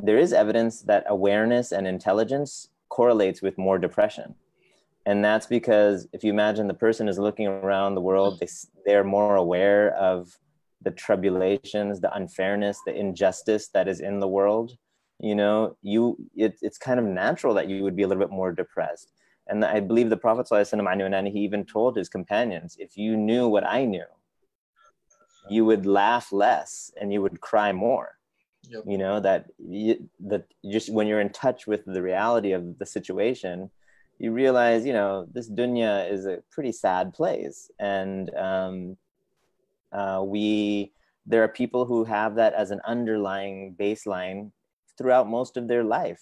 is evidence that awareness and intelligence correlates with more depression. And that's because if you imagine the person is looking around the world, they're more aware of the tribulations, the unfairness, the injustice that is in the world. It's kind of natural that you would be a little bit more depressed. And I believe the Prophet ﷺ, he even told his companions, if you knew what I knew, you would laugh less and you would cry more. Yep. You know, that just when you're in touch with the reality of the situation, you realize, you know, this dunya is a pretty sad place. And there are people who have that as an underlying baseline throughout most of their life.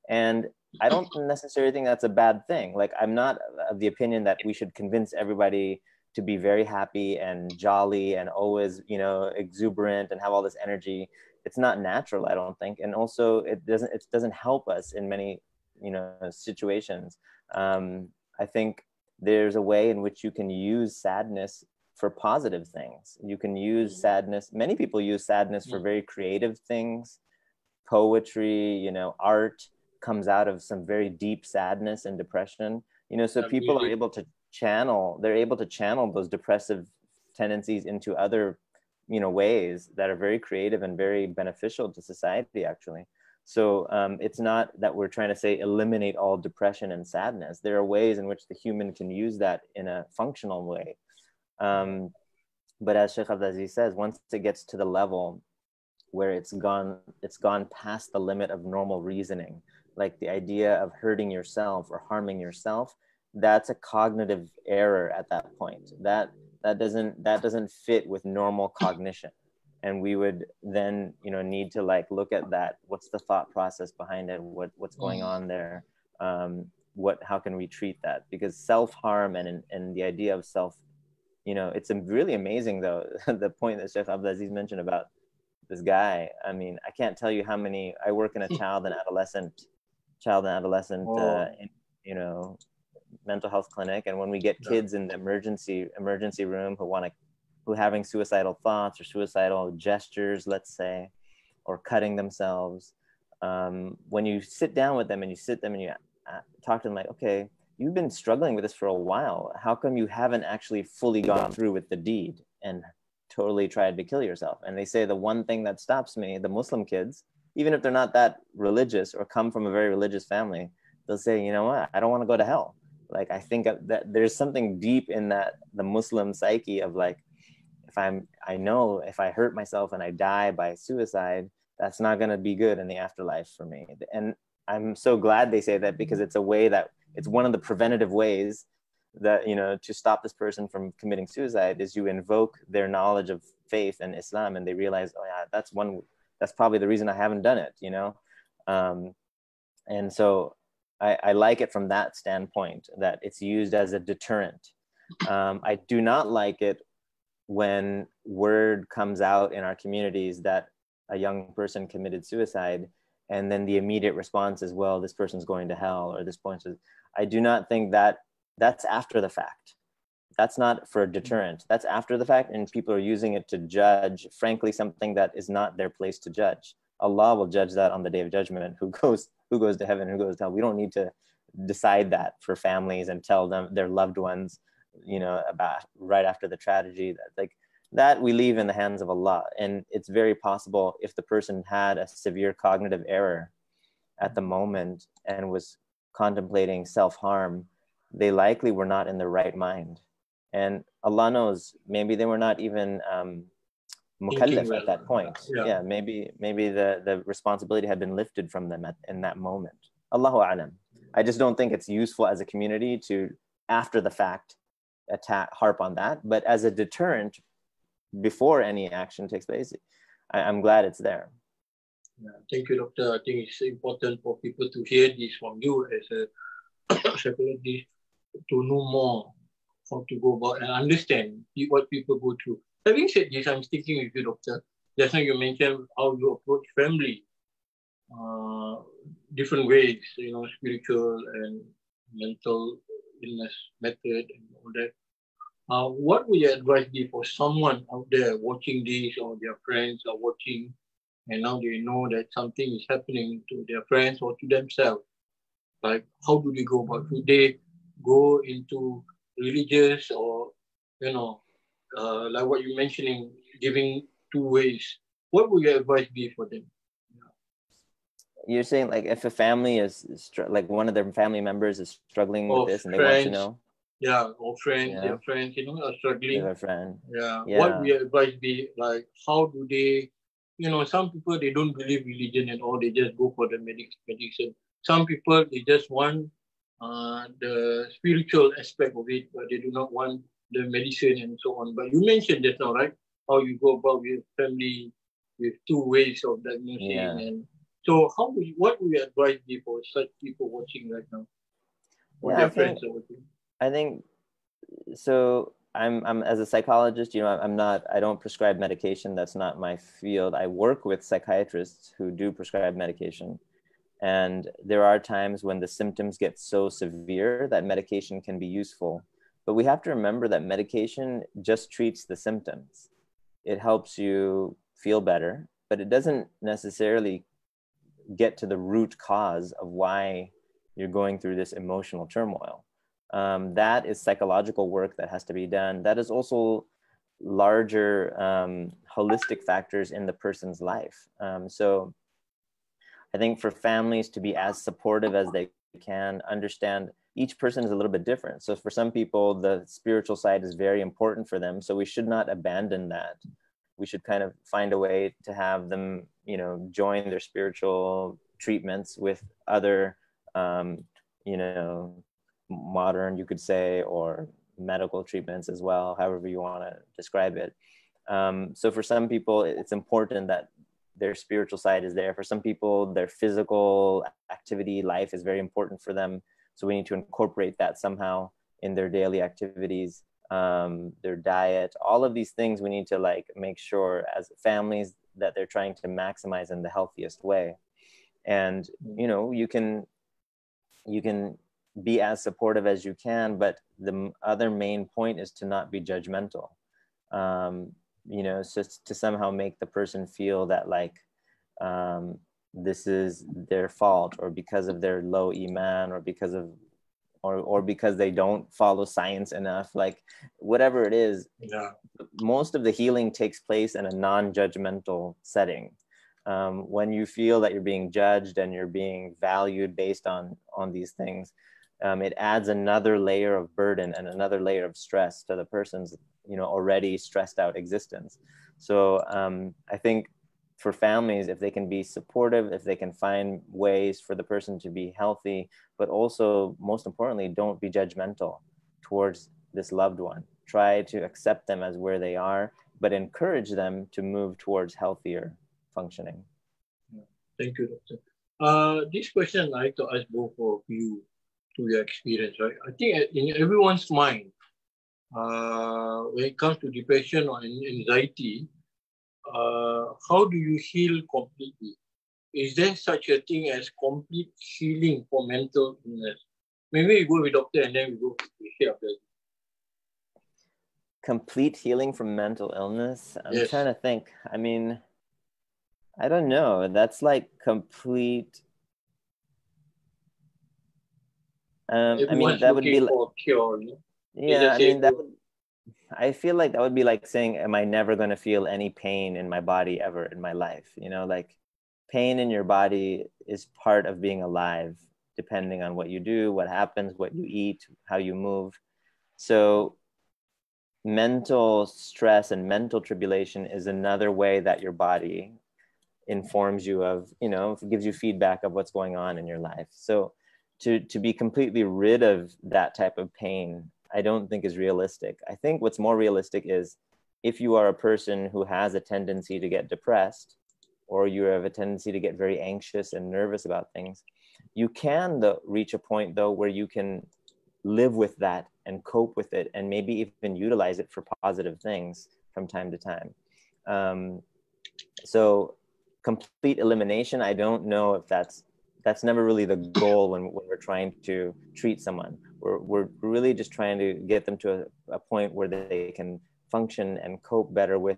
And I don't necessarily think that's a bad thing. Like, I'm not of the opinion that we should convince everybody to be very happy and jolly and always, you know, exuberant and have all this energy. It's not natural, I don't think. And also it doesn't help us in many, you know, situations. I think there's a way in which you can use sadness for positive things. You can use sadness. Many people use sadness for very creative things. Poetry, you know, art comes out of some very deep sadness and depression. You know, so people are able to channel those depressive tendencies into other, you know, ways that are very creative and very beneficial to society, actually. So it's not that we're trying to say eliminate all depression and sadness. There are ways in which the human can use that in a functional way. But as Shaykh Aziz says, once it gets to the level where it's gone past the limit of normal reasoning, like the idea of hurting yourself or harming yourself, that's a cognitive error at that point. That doesn't fit with normal cognition. And we would then, you know, need to like look at that. What's the thought process behind it? What's going on there? How can we treat that? Because self-harm and the idea of self, you know, it's really amazing though, the point that Shaykh Aziz mentioned about this guy. I mean, I can't tell you how many. I work in a child and adolescent you know, mental health clinic, and when we get kids in the emergency room who are having suicidal thoughts or suicidal gestures, let's say, or cutting themselves, when you sit down with them and you talk to them like, okay, you've been struggling with this for a while. How come you haven't actually fully gone through with the deed and totally tried to kill yourself? And they say, the one thing that stops me, the Muslim kids, even if they're not that religious or come from a very religious family, they'll say, you know what, I don't want to go to hell. Like, I think that there's something deep in that, the Muslim psyche of like, I know if I hurt myself and I die by suicide, that's not going to be good in the afterlife for me. And I'm so glad they say that, because it's a way that it's one of the preventative ways that, you know, to stop this person from committing suicide is you invoke their knowledge of faith and Islam, and they realize, oh yeah, that's probably the reason I haven't done it, you know? And so I like it from that standpoint, that it's used as a deterrent. I do not like it when word comes out in our communities that a young person committed suicide, and then the immediate response is, well, this person's going to hell, or this point is, I do not think that that's after the fact. That's not for a deterrent. That's after the fact, and people are using it to judge, frankly, something that is not their place to judge. Allah will judge that on the Day of Judgment, who goes to heaven, who goes to hell. We don't need to decide that for families and tell them, their loved ones, you know, about right after the tragedy. That we leave in the hands of Allah. And it's very possible, if the person had a severe cognitive error at the moment and was contemplating self-harm, they likely were not in the right mind. And Allah knows, maybe they were not even mukallaf at that point. Yeah, maybe the responsibility had been lifted from them in that moment. Allahu a'lam. I just don't think it's useful as a community to, after the fact, harp on that. But as a deterrent, before any action takes place, I'm glad it's there. Yeah, thank you, Doctor. I think it's important for people to hear this from you as a psychologist, to know more how to go about and understand what people go through. Having said this, I'm sticking with you, Doctor. Just now you mentioned how you approach family, different ways, you know, spiritual and mental illness method and all that. What would your advice be for someone out there watching this, or their friends are watching, and now they know that something is happening to their friends or to themselves? Like, how do they go about it? Do they go into religious, or, you know, like what you're mentioning, giving 2 ways? What would your advice be for them? You're saying like if a family like one of their family members is struggling with Or this and they want to friends, know, yeah, or friends, yeah, their friends, are they struggling. have a friend, Yeah. What yeah, we advise be like, how do they, some people, they don't believe religion and all, they just go for the medicine. Some people, they just want the spiritual aspect of it, but they do not want the medicine and so on. But you mentioned just now, right? How you go about with family, with two ways of diagnosing. yeah, And so what would you advise for such people watching right now? Or yeah. their friends are watching? I think so. I'm as a psychologist, I don't prescribe medication. That's not my field. I work with psychiatrists who do prescribe medication. And there are times when the symptoms get so severe that medication can be useful. But we have to remember that medication just treats the symptoms. It helps you feel better, but it doesn't necessarily get to the root cause of why you're going through this emotional turmoil. That is psychological work that has to be done. That is also larger holistic factors in the person's life. So I think for families to be as supportive as they can, understand each person is a little bit different. So for some people, the spiritual side is very important for them. So we should not abandon that. We should kind of find a way to have them, join their spiritual treatments with other, you know, modern, you could say, or medical treatments as well, however you want to describe it. So for some people, it's important that their spiritual side is there. For some people, their physical activity life is very important for them. So we need to incorporate that somehow in their daily activities, their diet, all of these things we need to make sure as families that they're trying to maximize in the healthiest way. And, you can be as supportive as you can, but the other main point is to not be judgmental. So to somehow make the person feel that this is their fault, or because of their low iman, or because of or because they don't follow science enough, whatever it is. Yeah. Most of the healing takes place in a non-judgmental setting. When you feel that you're being judged and you're being valued based on these things, it adds another layer of burden and another layer of stress to the person's already stressed out existence. So I think for families, if they can be supportive, if they can find ways for the person to be healthy, but also most importantly, don't be judgmental towards this loved one. Try to accept them as where they are, but encourage them to move towards healthier functioning. Thank you, Doctor. This question I like to ask both of you to your experience, right? I think in everyone's mind, when it comes to depression or anxiety, how do you heal completely? Is there such a thing as complete healing for mental illness? Maybe we go with doctor and then we go with Shaykh. Complete healing from mental illness? I'm Yes. trying to think. I mean, I don't know. That's like complete. I mean, that would be like, for cure, yeah, I mean, I feel like that would be like saying, am I never going to feel any pain in my body ever in my life? Pain in your body is part of being alive, depending on what you do, what happens, what you eat, how you move. So mental stress and mental tribulation is another way that your body informs you of, gives you feedback of what's going on in your life. So to be completely rid of that type of pain, I don't think is realistic. I think what's more realistic is if you are a person who has a tendency to get depressed, or you have a tendency to get very anxious and nervous about things, you can reach a point though where you can live with that and cope with it, and maybe even utilize it for positive things from time to time. So complete elimination, I don't know if that's never really the goal when we're trying to treat someone. We're really just trying to get them to a point where they can function and cope better with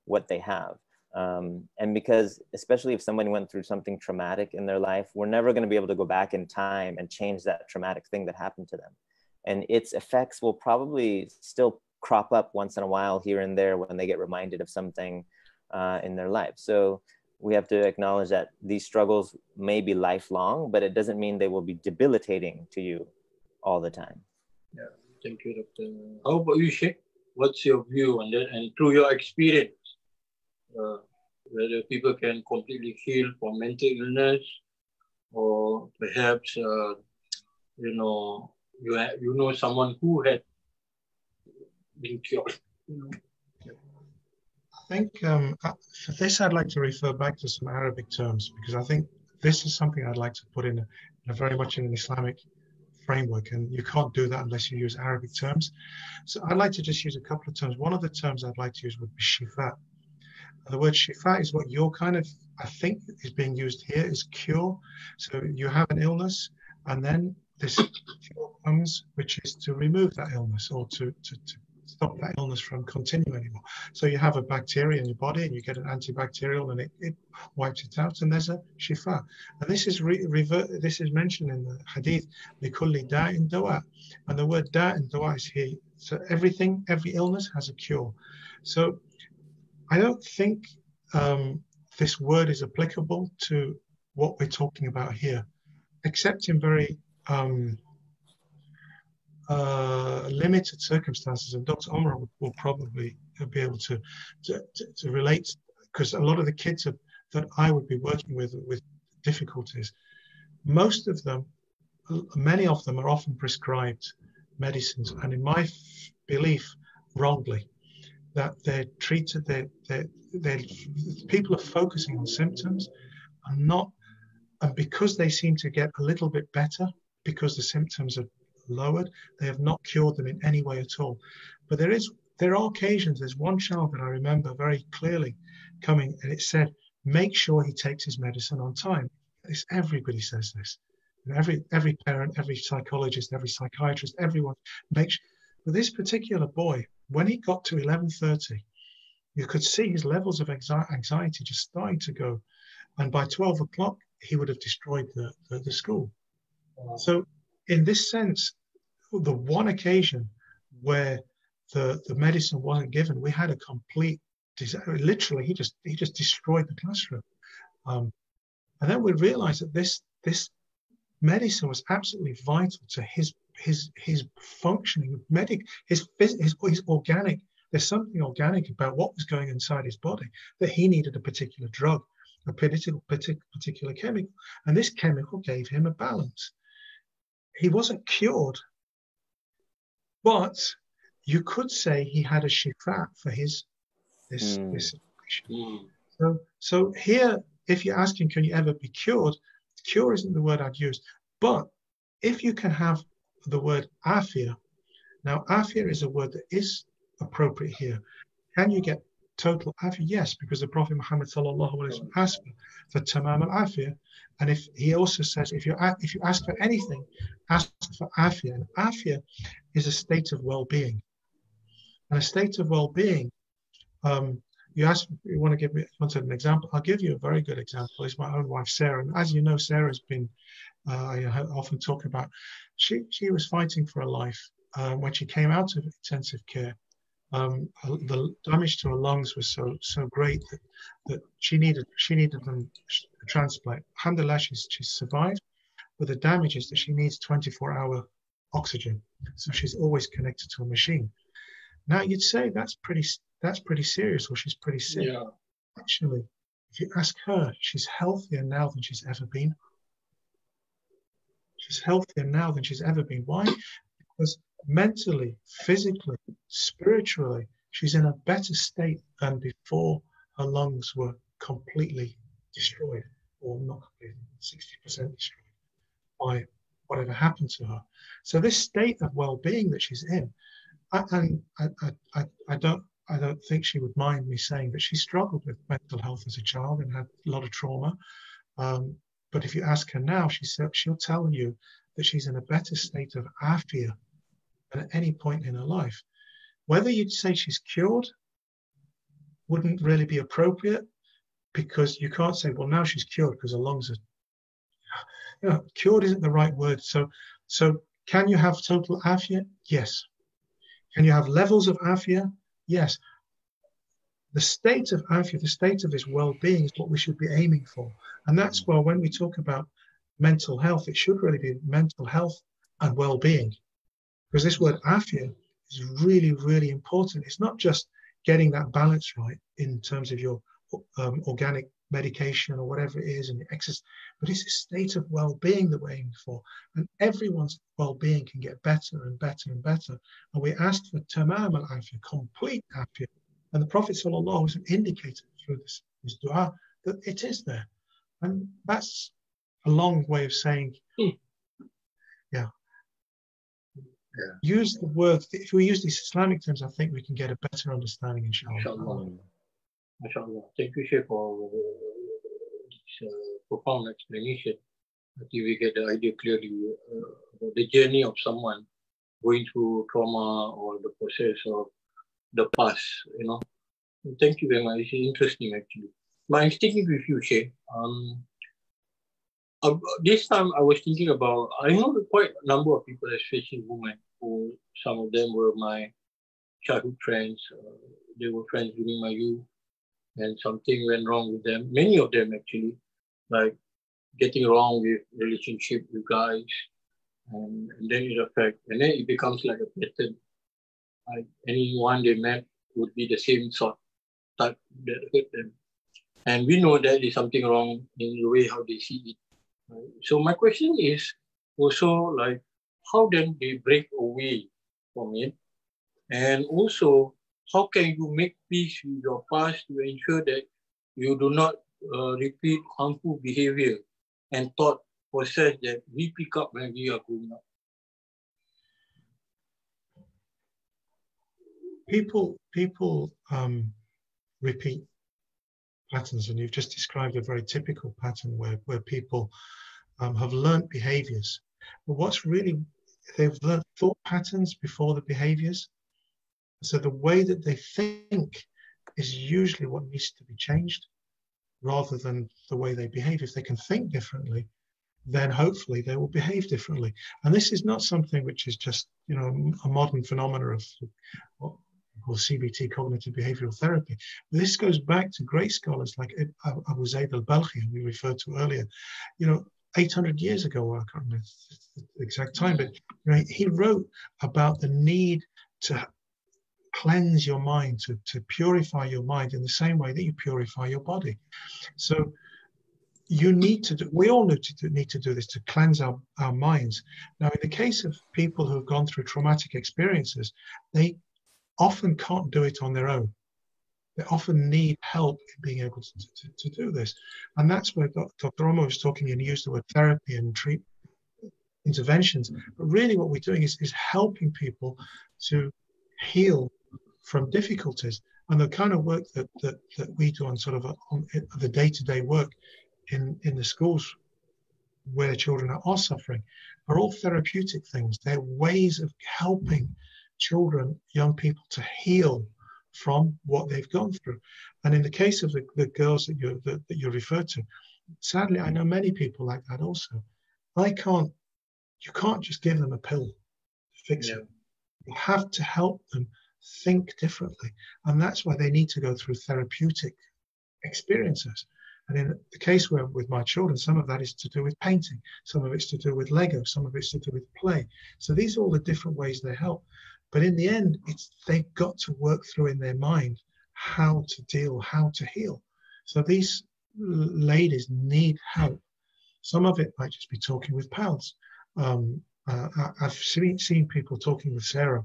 what they have. And because, especially if somebody went through something traumatic in their life, we're never going to be able to go back in time and change that traumatic thing that happened to them. And its effects will probably still crop up once in a while here and there when they get reminded of something in their life. So we have to acknowledge that these struggles may be lifelong, but it doesn't mean they will be debilitating to you all the time. Yeah, thank you, Doctor. How about you, Shaykh? What's your view on that? And through your experience, whether people can completely heal from mental illness, or perhaps you know someone who had been cured. I think for this, I'd like to refer back to some Arabic terms, because I think this is something I'd like to put in a very much in an Islamic framework, and you can't do that unless you use Arabic terms. So I'd like to just use a couple of terms. One of the terms I'd like to use would be shifa. The word shifa is what you're I think is being used here, is cure. So you have an illness, and then this cure comes, which is to remove that illness, or to stop that illness from continuing anymore. So you have a bacteria in your body, and you get an antibacterial, and it wipes it out, and there's a shifa. And this is this is mentioned in the hadith, likulli da'in dawa, and the word da'in dawa is here. So every illness has a cure. So I don't think this word is applicable to what we're talking about here, except in very limited circumstances. And Dr. Omar will probably be able to relate, because a lot of the kids that I would be working with difficulties, many of them are often prescribed medicines, and in my belief, wrongly. That they're treated, people are focusing on symptoms and because they seem to get a little bit better, because the symptoms are lowered, they have not cured them in any way at all. But there are occasions, there's one child that I remember very clearly coming, and it said, make sure he takes his medicine on time. Everybody says this. Every parent, every psychologist, every psychiatrist, everyone makes sure. But this particular boy, when he got to 11:30, you could see his levels of anxiety just starting to go. And by 12 o'clock, he would have destroyed the school. Wow. So in this sense, the one occasion where the medicine wasn't given, we had a complete disaster. Literally, he just destroyed the classroom. And then we realized that this medicine was absolutely vital to his functioning, his organic. There's something organic about what was going inside his body, that he needed a particular drug, a particular chemical, and this chemical gave him a balance. He wasn't cured, but you could say he had a shifa for this situation. So here, if you're asking, can you ever be cured? Cure isn't the word I'd use, but if you can have the word afia, now afia is a word that is appropriate here. Can you get total afia? Yes, because the Prophet Muhammad sallallahu alaihi wasallam asked for tamam al-afia, and if he also says if you ask for anything, ask for afia. And afia is a state of well-being, and a state of well-being. You want to give me an example? I'll give you a very good example. It's my own wife, Sarah. And as you know, Sarah's been, I often talk about, she was fighting for her life when she came out of intensive care. The damage to her lungs was so great that she needed a transplant. Alhamdulillah, she's survived, but the damage is that she needs 24-hour oxygen. So she's always connected to a machine. Now you'd say that's pretty serious, or she's pretty sick. Yeah. Actually, if you ask her, she's healthier now than she's ever been. She's healthier now than she's ever been. Why? Because mentally, physically, spiritually, she's in a better state than before her lungs were completely destroyed, or not completely, 60% destroyed by whatever happened to her. So this state of well-being that she's in, and I don't think she would mind me saying that she struggled with mental health as a child and had a lot of trauma. But if you ask her now, she'll tell you that she's in a better state of afia than at any point in her life. Whether you'd say she's cured wouldn't really be appropriate, because you can't say, well, now she's cured because her lungs are, cured isn't the right word. So can you have total afia? Yes. Can you have levels of afia? Yes. the state of afia, the state of his well-being is what we should be aiming for. And that's why when we talk about mental health, it should really be mental health and well-being. Because this word afia is really, really important. It's not just getting that balance right in terms of your organic medication or whatever it is and your exercise, but it's a state of well-being that we're aiming for. And everyone's well-being can get better and better and better. And we asked for tamam al-afia, complete afia. And the Prophet ﷺ indicated through this dua that it is there. And that's a long way of saying, yeah. Use the word, if we use these Islamic terms, I think we can get a better understanding, inshallah. MashaAllah. Thank you, Shaykh, for this profound explanation. I think we get the idea clearly about the journey of someone going through trauma or the process of the past, you know. Thank you very much. It's interesting, actually. But I'm sticking with you, Shaykh. This time I was thinking about, I know quite a number of people, especially women, who some of them were my childhood friends. They were friends during my youth, and something went wrong with them. Many of them actually, like getting wrong with relationship with guys, and then it affects, and then it becomes like a pattern. Like anyone they met would be the same sort type that hurt them. And we know that is something wrong in the way how they see it. So my question is also like, how then they break away from it? And also, how can you make peace with your past to ensure that you do not repeat harmful behavior and thought process that we pick up when we are growing up? People repeat patterns, and you've just described a very typical pattern where people have learnt behaviors. But what's really, they've learnt thought patterns before the behaviors. So the way that they think is usually what needs to be changed rather than the way they behave. If they can think differently, then hopefully they will behave differently. And this is not something which is just, you know, a modern phenomenon of what we call CBT, cognitive behavioral therapy. This goes back to great scholars like Abu Zayd al-Balkhi, who we referred to earlier. You know, 800 years ago, or I can't remember the exact time, but you know, he wrote about the need to cleanse your mind, to purify your mind in the same way that you purify your body. So you need to do, we all need to do this, to cleanse our minds. Now, in the case of people who have gone through traumatic experiences, they often can't do it on their own. They often need help in being able to do this. And that's where Dr. Omar was talking, and he used the word therapy and treat interventions. But really what we're doing is helping people to heal from difficulties. And the kind of work that we do on sort of the day-to-day work in the schools where children are suffering are all therapeutic things. They're ways of helping children, young people, to heal from what they've gone through. And in the case of the girls that you referred to, sadly, I know many people like that also. You can't just give them a pill to fix it. You have to help them think differently. And that's why they need to go through therapeutic experiences. And in the case with my children, some of that is to do with painting, some of it's to do with Lego, some of it's to do with play. So these are all the different ways they help. But in the end, they've got to work through in their mind how to deal, how to heal. So these ladies need help. Some of it might just be talking with pals. I've seen people talking with Sarah,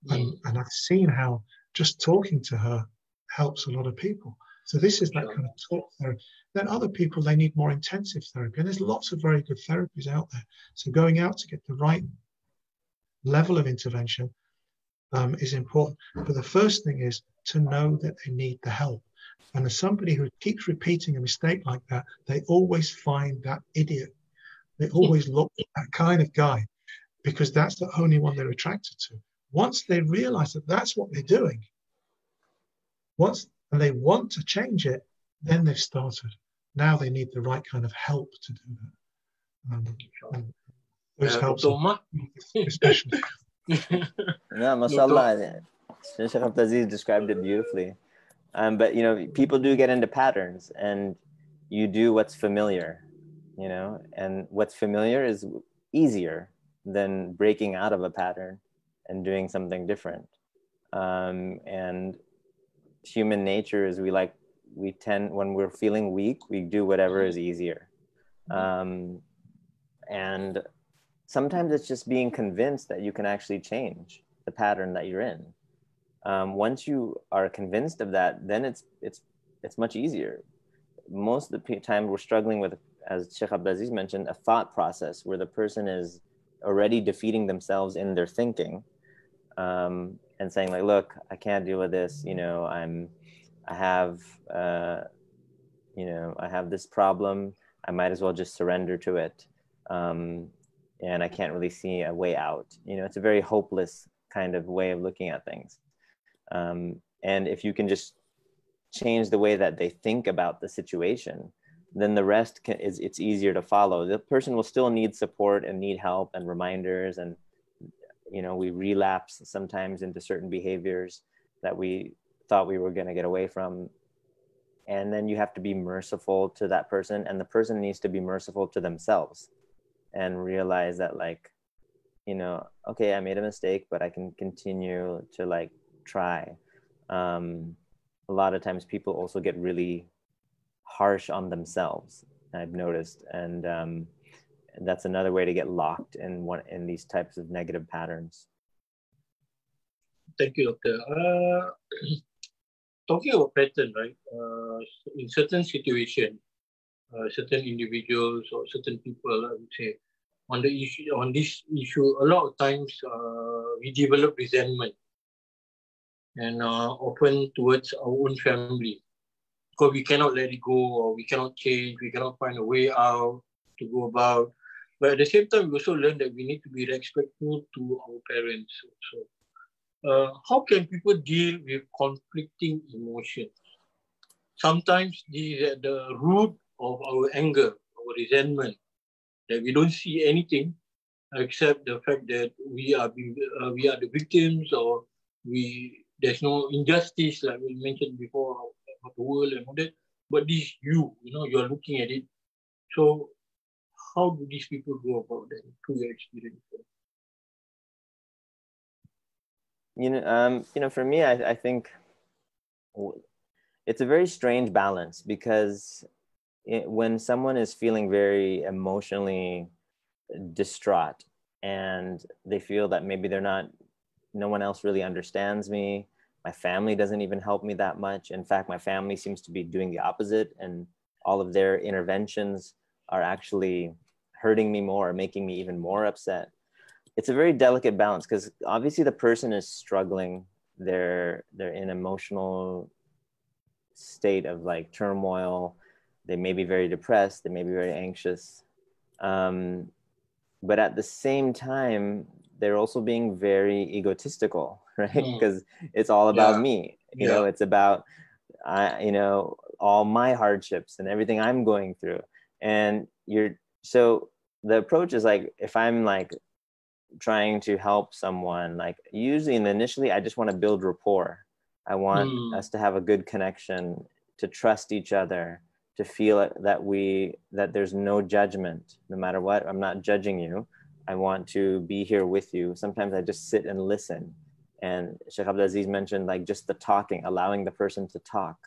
and I've seen how just talking to her helps a lot of people. So this is that kind of talk therapy. Then other people, they need more intensive therapy. And there's lots of very good therapies out there. So going out to get the right level of intervention is important. But the first thing is to know that they need the help. And as somebody who keeps repeating a mistake like that, they always find that idiot. They always look for that kind of guy because that's the only one they're attracted to. Once they realize that that's what they're doing, and they want to change it, then they've started. Now they need the right kind of help to do that. And those helps are especially. Yeah, mashallah. Shaykh Aziz described it beautifully. But you know, people do get into patterns, and you do what's familiar, you know, and what's familiar is easier than breaking out of a pattern and doing something different. And human nature is we tend, when we're feeling weak, we do whatever is easier. And sometimes it's just being convinced that you can actually change the pattern that you're in. Once you are convinced of that, then it's much easier. Most of the time we're struggling with, as Shaykh Aziz mentioned, a thought process where the person is already defeating themselves in their thinking, and saying like, look, I can't deal with this, you know, I have this problem, I might as well just surrender to it. And I can't really see a way out. You know, it's a very hopeless kind of way of looking at things. And if you can just change the way that they think about the situation, then the rest it's easier to follow. The person will still need support and need help and reminders, and you know, we relapse sometimes into certain behaviors that we thought we were going to get away from. And then you have to be merciful to that person, and the person needs to be merciful to themselves and realize that, like, you know, okay, I made a mistake, but I can continue to like try. A lot of times people also get really harsh on themselves, I've noticed, and that's another way to get locked in these types of negative patterns. Thank you, Doctor. Talking about pattern, right? In certain situations, certain individuals or certain people, I would say, on this issue, a lot of times we develop resentment, and often towards our own family, because we cannot let it go, or we cannot change, we cannot find a way out to go about. But at the same time, we also learn that we need to be respectful to our parents also. How can people deal with conflicting emotions? Sometimes this is at the root of our anger, our resentment, that we don't see anything except the fact that we are the victims, or there's no injustice, like we mentioned before, of the world and all that. But this you know, you're looking at it. So how do these people go about that through your experience? You know, for me, I think it's a very strange balance, because when someone is feeling very emotionally distraught and they feel that maybe no one else really understands me, my family doesn't even help me that much. In fact, my family seems to be doing the opposite, and all of their interventions are actually hurting me more, making me even more upset. It's a very delicate balance, because obviously the person is struggling. They're in emotional state of like turmoil. They may be very depressed. They may be very anxious. But at the same time, they're also being very egotistical, right? Because it's all about me. You know, it's about, you know, all my hardships and everything I'm going through. And so the approach is like, if I'm like trying to help someone, like usually initially, I just want to build rapport. I want us to have a good connection, to trust each other, to feel that there's no judgment, no matter what. I'm not judging you. I want to be here with you. Sometimes I just sit and listen. And Shaykh Abdul Aziz mentioned like just the talking, allowing the person to talk,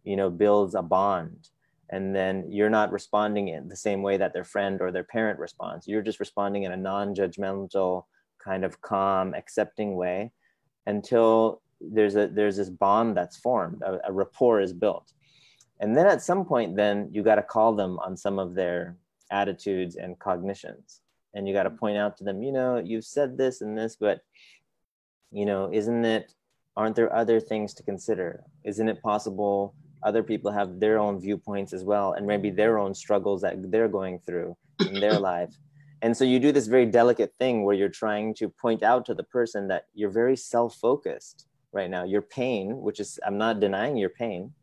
you know, builds a bond. And then you're not responding in the same way that their friend or their parent responds. You're just responding in a non-judgmental, kind of calm, accepting way, until there's this bond that's formed, a rapport is built. And then at some point, then you got to call them on some of their attitudes and cognitions. And you got to point out to them, you know, you've said this and this, but, you know, aren't there other things to consider? Isn't it possible other people have their own viewpoints as well, and maybe their own struggles that they're going through in their life? And so you do this very delicate thing where you're trying to point out to the person that you're very self-focused right now. Your pain, which is, I'm not denying your pain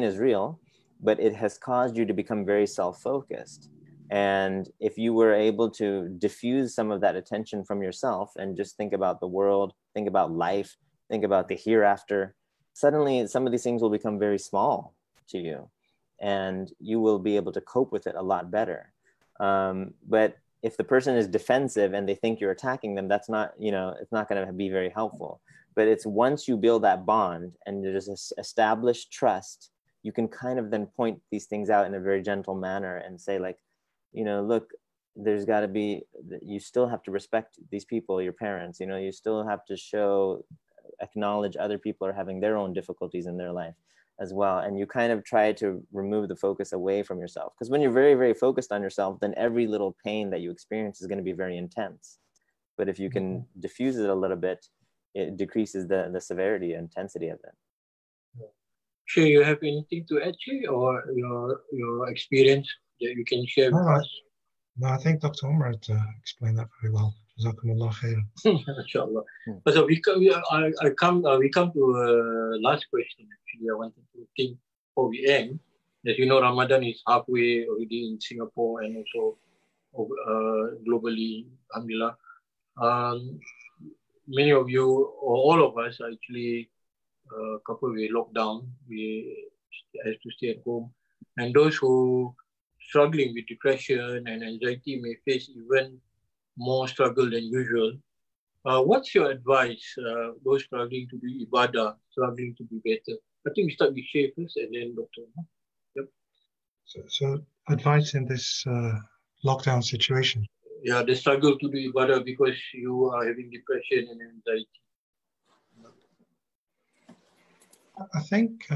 is real, but it has caused you to become very self-focused. And if you were able to diffuse some of that attention from yourself and just think about the world, think about life, think about the hereafter, suddenly some of these things will become very small to you, and you will be able to cope with it a lot better. But if the person is defensive and they think you're attacking them, that's not, it's not going to be very helpful. But it's once you build that bond and there's this established trust, you can kind of then point these things out in a very gentle manner and say, like, look, there's got to be, you still have to respect these people, your parents, you still have to acknowledge other people are having their own difficulties in their life as well. And you kind of try to remove the focus away from yourself. Because when you're very, very focused on yourself, then every little pain that you experience is going to be very intense. But if you can diffuse it a little bit, it decreases the severity and intensity of it. Shay, you have anything to add, Shay, or your experience that you can share with us? No, I think Dr. Omar explained that very well. Jazakumullah khair. Inshallah. So we come to last question. Actually, I wanted to think before we end. As you know, Ramadan is halfway already in Singapore and also globally, alhamdulillah. Many of you, or all of us, are actually coupled with lockdown. We have to stay at home. And those who struggling with depression and anxiety may face even more struggle than usual. What's your advice, those struggling to do ibadah, struggling to be better? I think we start with Shaykh first and then Dr. Omar. Yep. So advice in this lockdown situation? Yeah, the struggle to do ibadah because you are having depression and anxiety. I think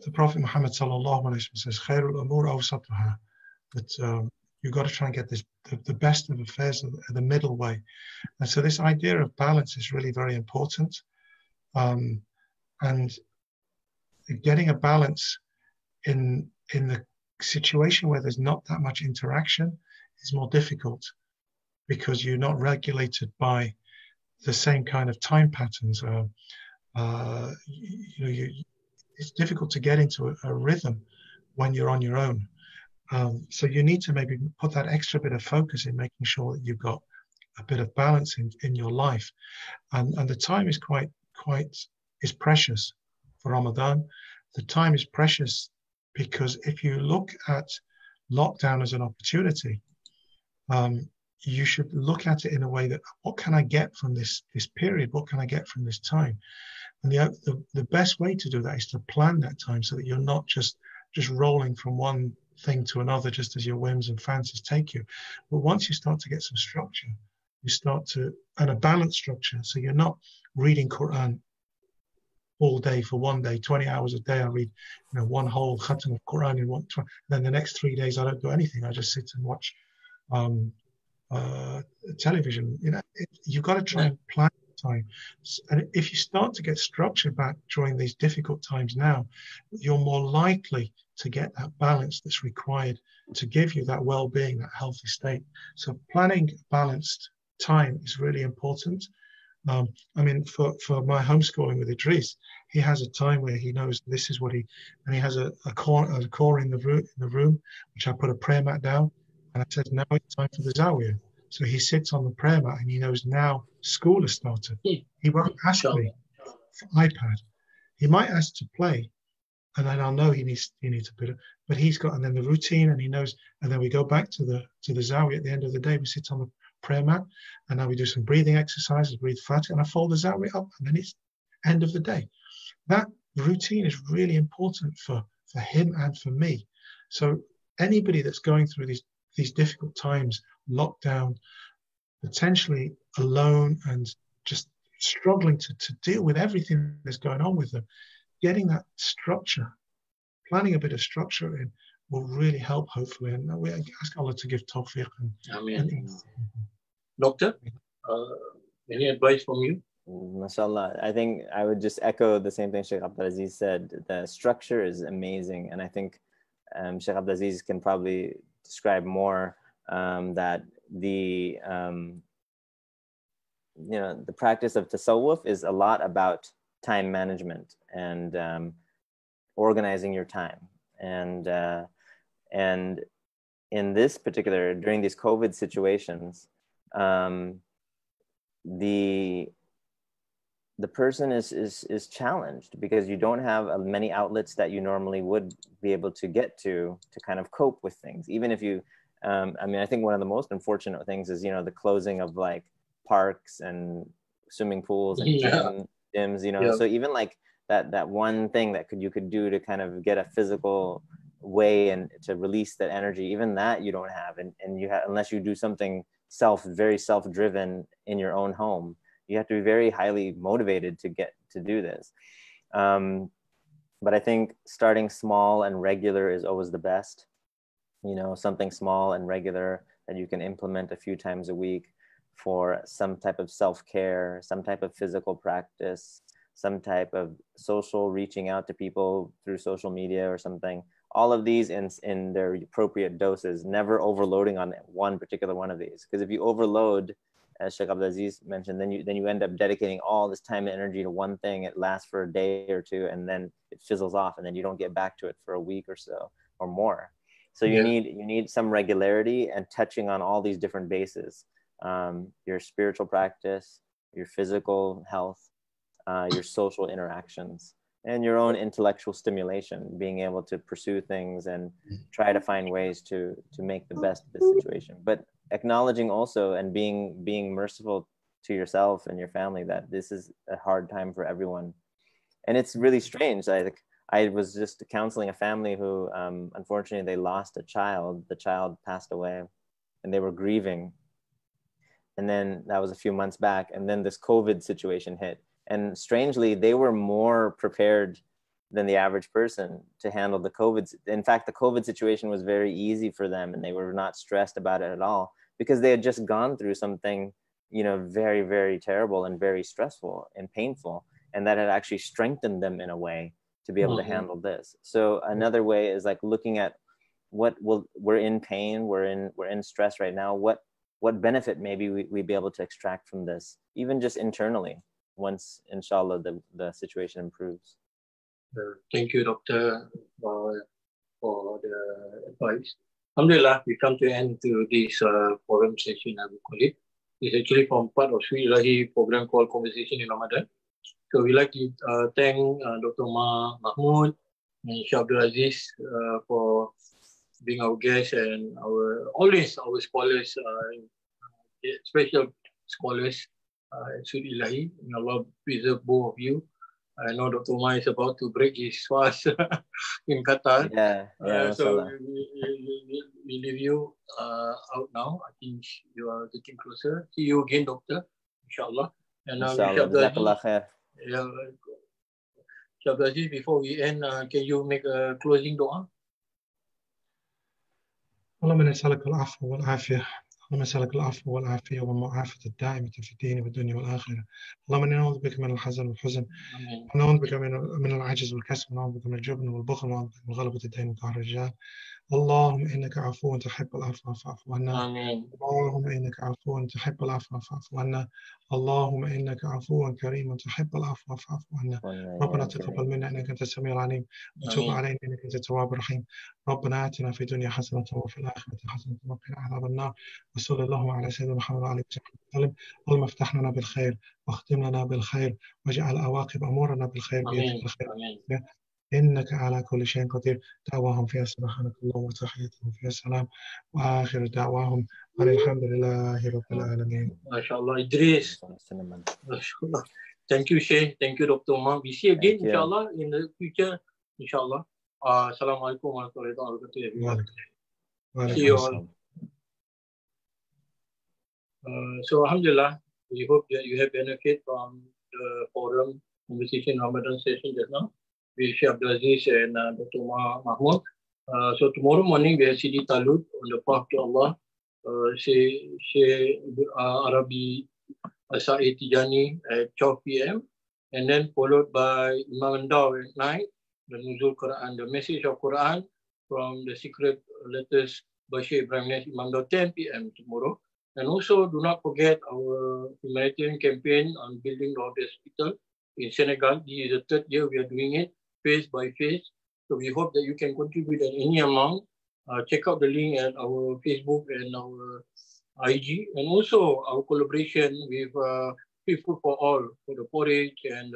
the Prophet Muhammad sallallahu alaihi wasallam says, "Khairul umur awsatuha," that you've got to try and get the best of affairs the middle way. And so this idea of balance is really very important. And getting a balance in the situation where there's not that much interaction is more difficult because you're not regulated by the same kind of time patterns. It's difficult to get into a rhythm when you're on your own. So you need to maybe put that extra bit of focus in making sure that you've got a bit of balance in your life. And the time is is precious for Ramadan. The time is precious because if you look at lockdown as an opportunity, you should look at it in a way that, what can I get from this period? What can I get from this time? And the best way to do that is to plan that time so that you're not just rolling from one thing to another just as your whims and fancies take you. But once you start to get some structure, and a balanced structure, so you're not reading Quran all day for one day, 20 hours a day. I read one whole khatam of Quran in then the next 3 days I don't do anything. I just sit and watch television. You've got to try and plan time. And if you start to get structure back during these difficult times now, you're more likely to get that balance that's required to give you that well-being, that healthy state. So planning balanced time is really important. For my homeschooling with Idris, he has a time where he knows this is what he has a core in the room, which I put a prayer mat down, and I said, now it's time for the Zawiyah. So he sits on the prayer mat and he knows now school has started. He won't ask me for iPad. He might ask to play, and then I'll know he needs to put it. But he's got, and then the routine, and he knows. And then we go back to the Zawiyah at the end of the day. We sit on the prayer mat, and now we do some breathing exercises, breathe Fatih, and I fold the Zawiyah up, and then it's end of the day. That routine is really important for him and for me. So anybody that's going through these difficult times, lockdown, potentially alone and just struggling to deal with everything that's going on with them, getting that structure, planning a bit of structure in will really help, hopefully. And we ask Allah to give tawfiq. Doctor, any advice from you? MashaAllah. I think I would just echo the same thing Shaykh Abdul said. The structure is amazing. And I think Shaykh Abdul can probably describe more that the practice of tasawwuf is a lot about time management and organizing your time. And in this particular, during these COVID situations, the the person is challenged because you don't have many outlets that you normally would be able to get to kind of cope with things. Even if you, I mean, I think one of the most unfortunate things is, you know, the closing of like parks and swimming pools and gyms, you know. So even like that one thing that you could do to kind of get a physical way and to release that energy, even that you don't have, and you have, unless you do something very self-driven in your own home. You have to be very highly motivated to get to do this. But I think starting small and regular is always the best. You know, something small and regular that you can implement a few times a week for some type of self-care, some type of physical practice, some type of social reaching out to people through social media or something. All of these in their appropriate doses, never overloading on one particular one of these. Because if you overload, as Shaykh Aziz mentioned, then you end up dedicating all this time and energy to one thing. It lasts for a day or two, and then it fizzles off, and then you don't get back to it for a week or so or more. So you need some regularity and touching on all these different bases: your spiritual practice, your physical health, your social interactions, and your own intellectual stimulation, being able to pursue things and try to find ways to make the best of this situation. But acknowledging also and being merciful to yourself and your family that this is a hard time for everyone. And it's really strange. I was just counseling a family who, unfortunately, they lost a child. The child passed away and they were grieving. And then that was a few months back. And then this COVID situation hit. And strangely, they were more prepared than the average person to handle the COVID. In fact, the COVID situation was very easy for them, and they were not stressed about it at all because they had just gone through something, you know, very, very terrible and very stressful and painful, and that had actually strengthened them in a way to be able to handle this. So another way is like looking at we're in pain, we're in stress right now. What benefit maybe we'd be able to extract from this, even just internally, once inshallah the situation improves. Thank you, Doctor, for the advice. Alhamdulillah, we come to end to this forum session, I would call it. It's actually from part of Sri Ilahi program called Conversation in Ramadan. So we'd like to thank Dr. Omar Mahmood and Shaykh Abdul Aziz for being our guests and always our scholars, special scholars at Sri Ilahi. May Allah preserve both of you. I know Dr. Omar is about to break his fast in Qatar. So we leave you out now. I think you are getting closer. See you again, Doctor, inshallah. And Jazakallah khair. Shaykh Aziz, before we end, can you make a closing dua? اللهم نسألك العفو والعافية اللهم نسألك العفو والعافية والمعافاة الدائمة في الدين والدنيا والآخرة. اللهم إنا نعوذ بك من الحزن والحزن ونعوذ بك من العجز والكسل ونعوذ بك من الجبن والبخل ونعوذ بك من غلبة الدين وقهر الرجال. اللهم إنك عفو تحب العفو فاعف عنا. اللهم إنك عفو تحب العفو فاعف عنا. اللهم إنك عفو كريم تحب العفو فاعف عنا. ربنا تقبل منا إنك أنت السميع العليم وتب علينا إنك أنت التواب الرحيم. ربنا آتنا في الدنيا حسنة وفي الآخرة حسنة وقنا عذاب النار. وصلى الله على سيدنا محمد وعلى آله وصحبه وسلم. اللهم افتح لنا بالخير واختم لنا بالخير واجعل عواقب أمورنا بالخير بيدك الخير. إنك على كل شيء قدير. دعواهم فيها سبحانك اللهم وتحياتهم فيها السلام وآخر دعواهم أن الحمد لله رب العالمين. MashaAllah, Idris. Thank you, Shaykh. Thank you, Dr. Omar. We see again, inshallah, in the future, inshallah. Assalamu alaikum wa rahmatullahi wa barakatuh. See you all. So, alhamdulillah, we hope that you have benefit from the forum conversation Ramadan session just now with Shaykh Abdul Aziz and Dr. Omar Mahmood. So tomorrow morning we have Sidi Talud on the path to Allah, Shaykh Arabi Sa'id Tijani at 12 p.m. and then followed by Imam Ndaw at 9, the Nuzul Quran, the message of Quran from the secret letters by Shaykh Ibrahim Nes Imam Ndaw 10 p.m. tomorrow. And also do not forget our humanitarian campaign on building the hospital in Senegal. This is the third year we are doing it, phase by phase. So we hope that you can contribute at any amount. Check out the link at our Facebook and our IG, and also our collaboration with free food for all, for the porridge and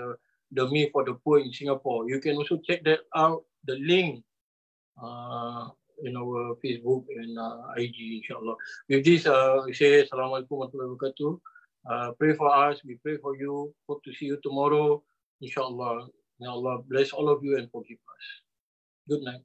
the meal for the poor in Singapore. You can also check that out, the link in our Facebook and IG, inshallah. With this, we say Assalamualaikum warahmatullahi wabarakatuh. Pray for us, we pray for you. Hope to see you tomorrow, inshallah. May Allah bless all of you and forgive us. Good night.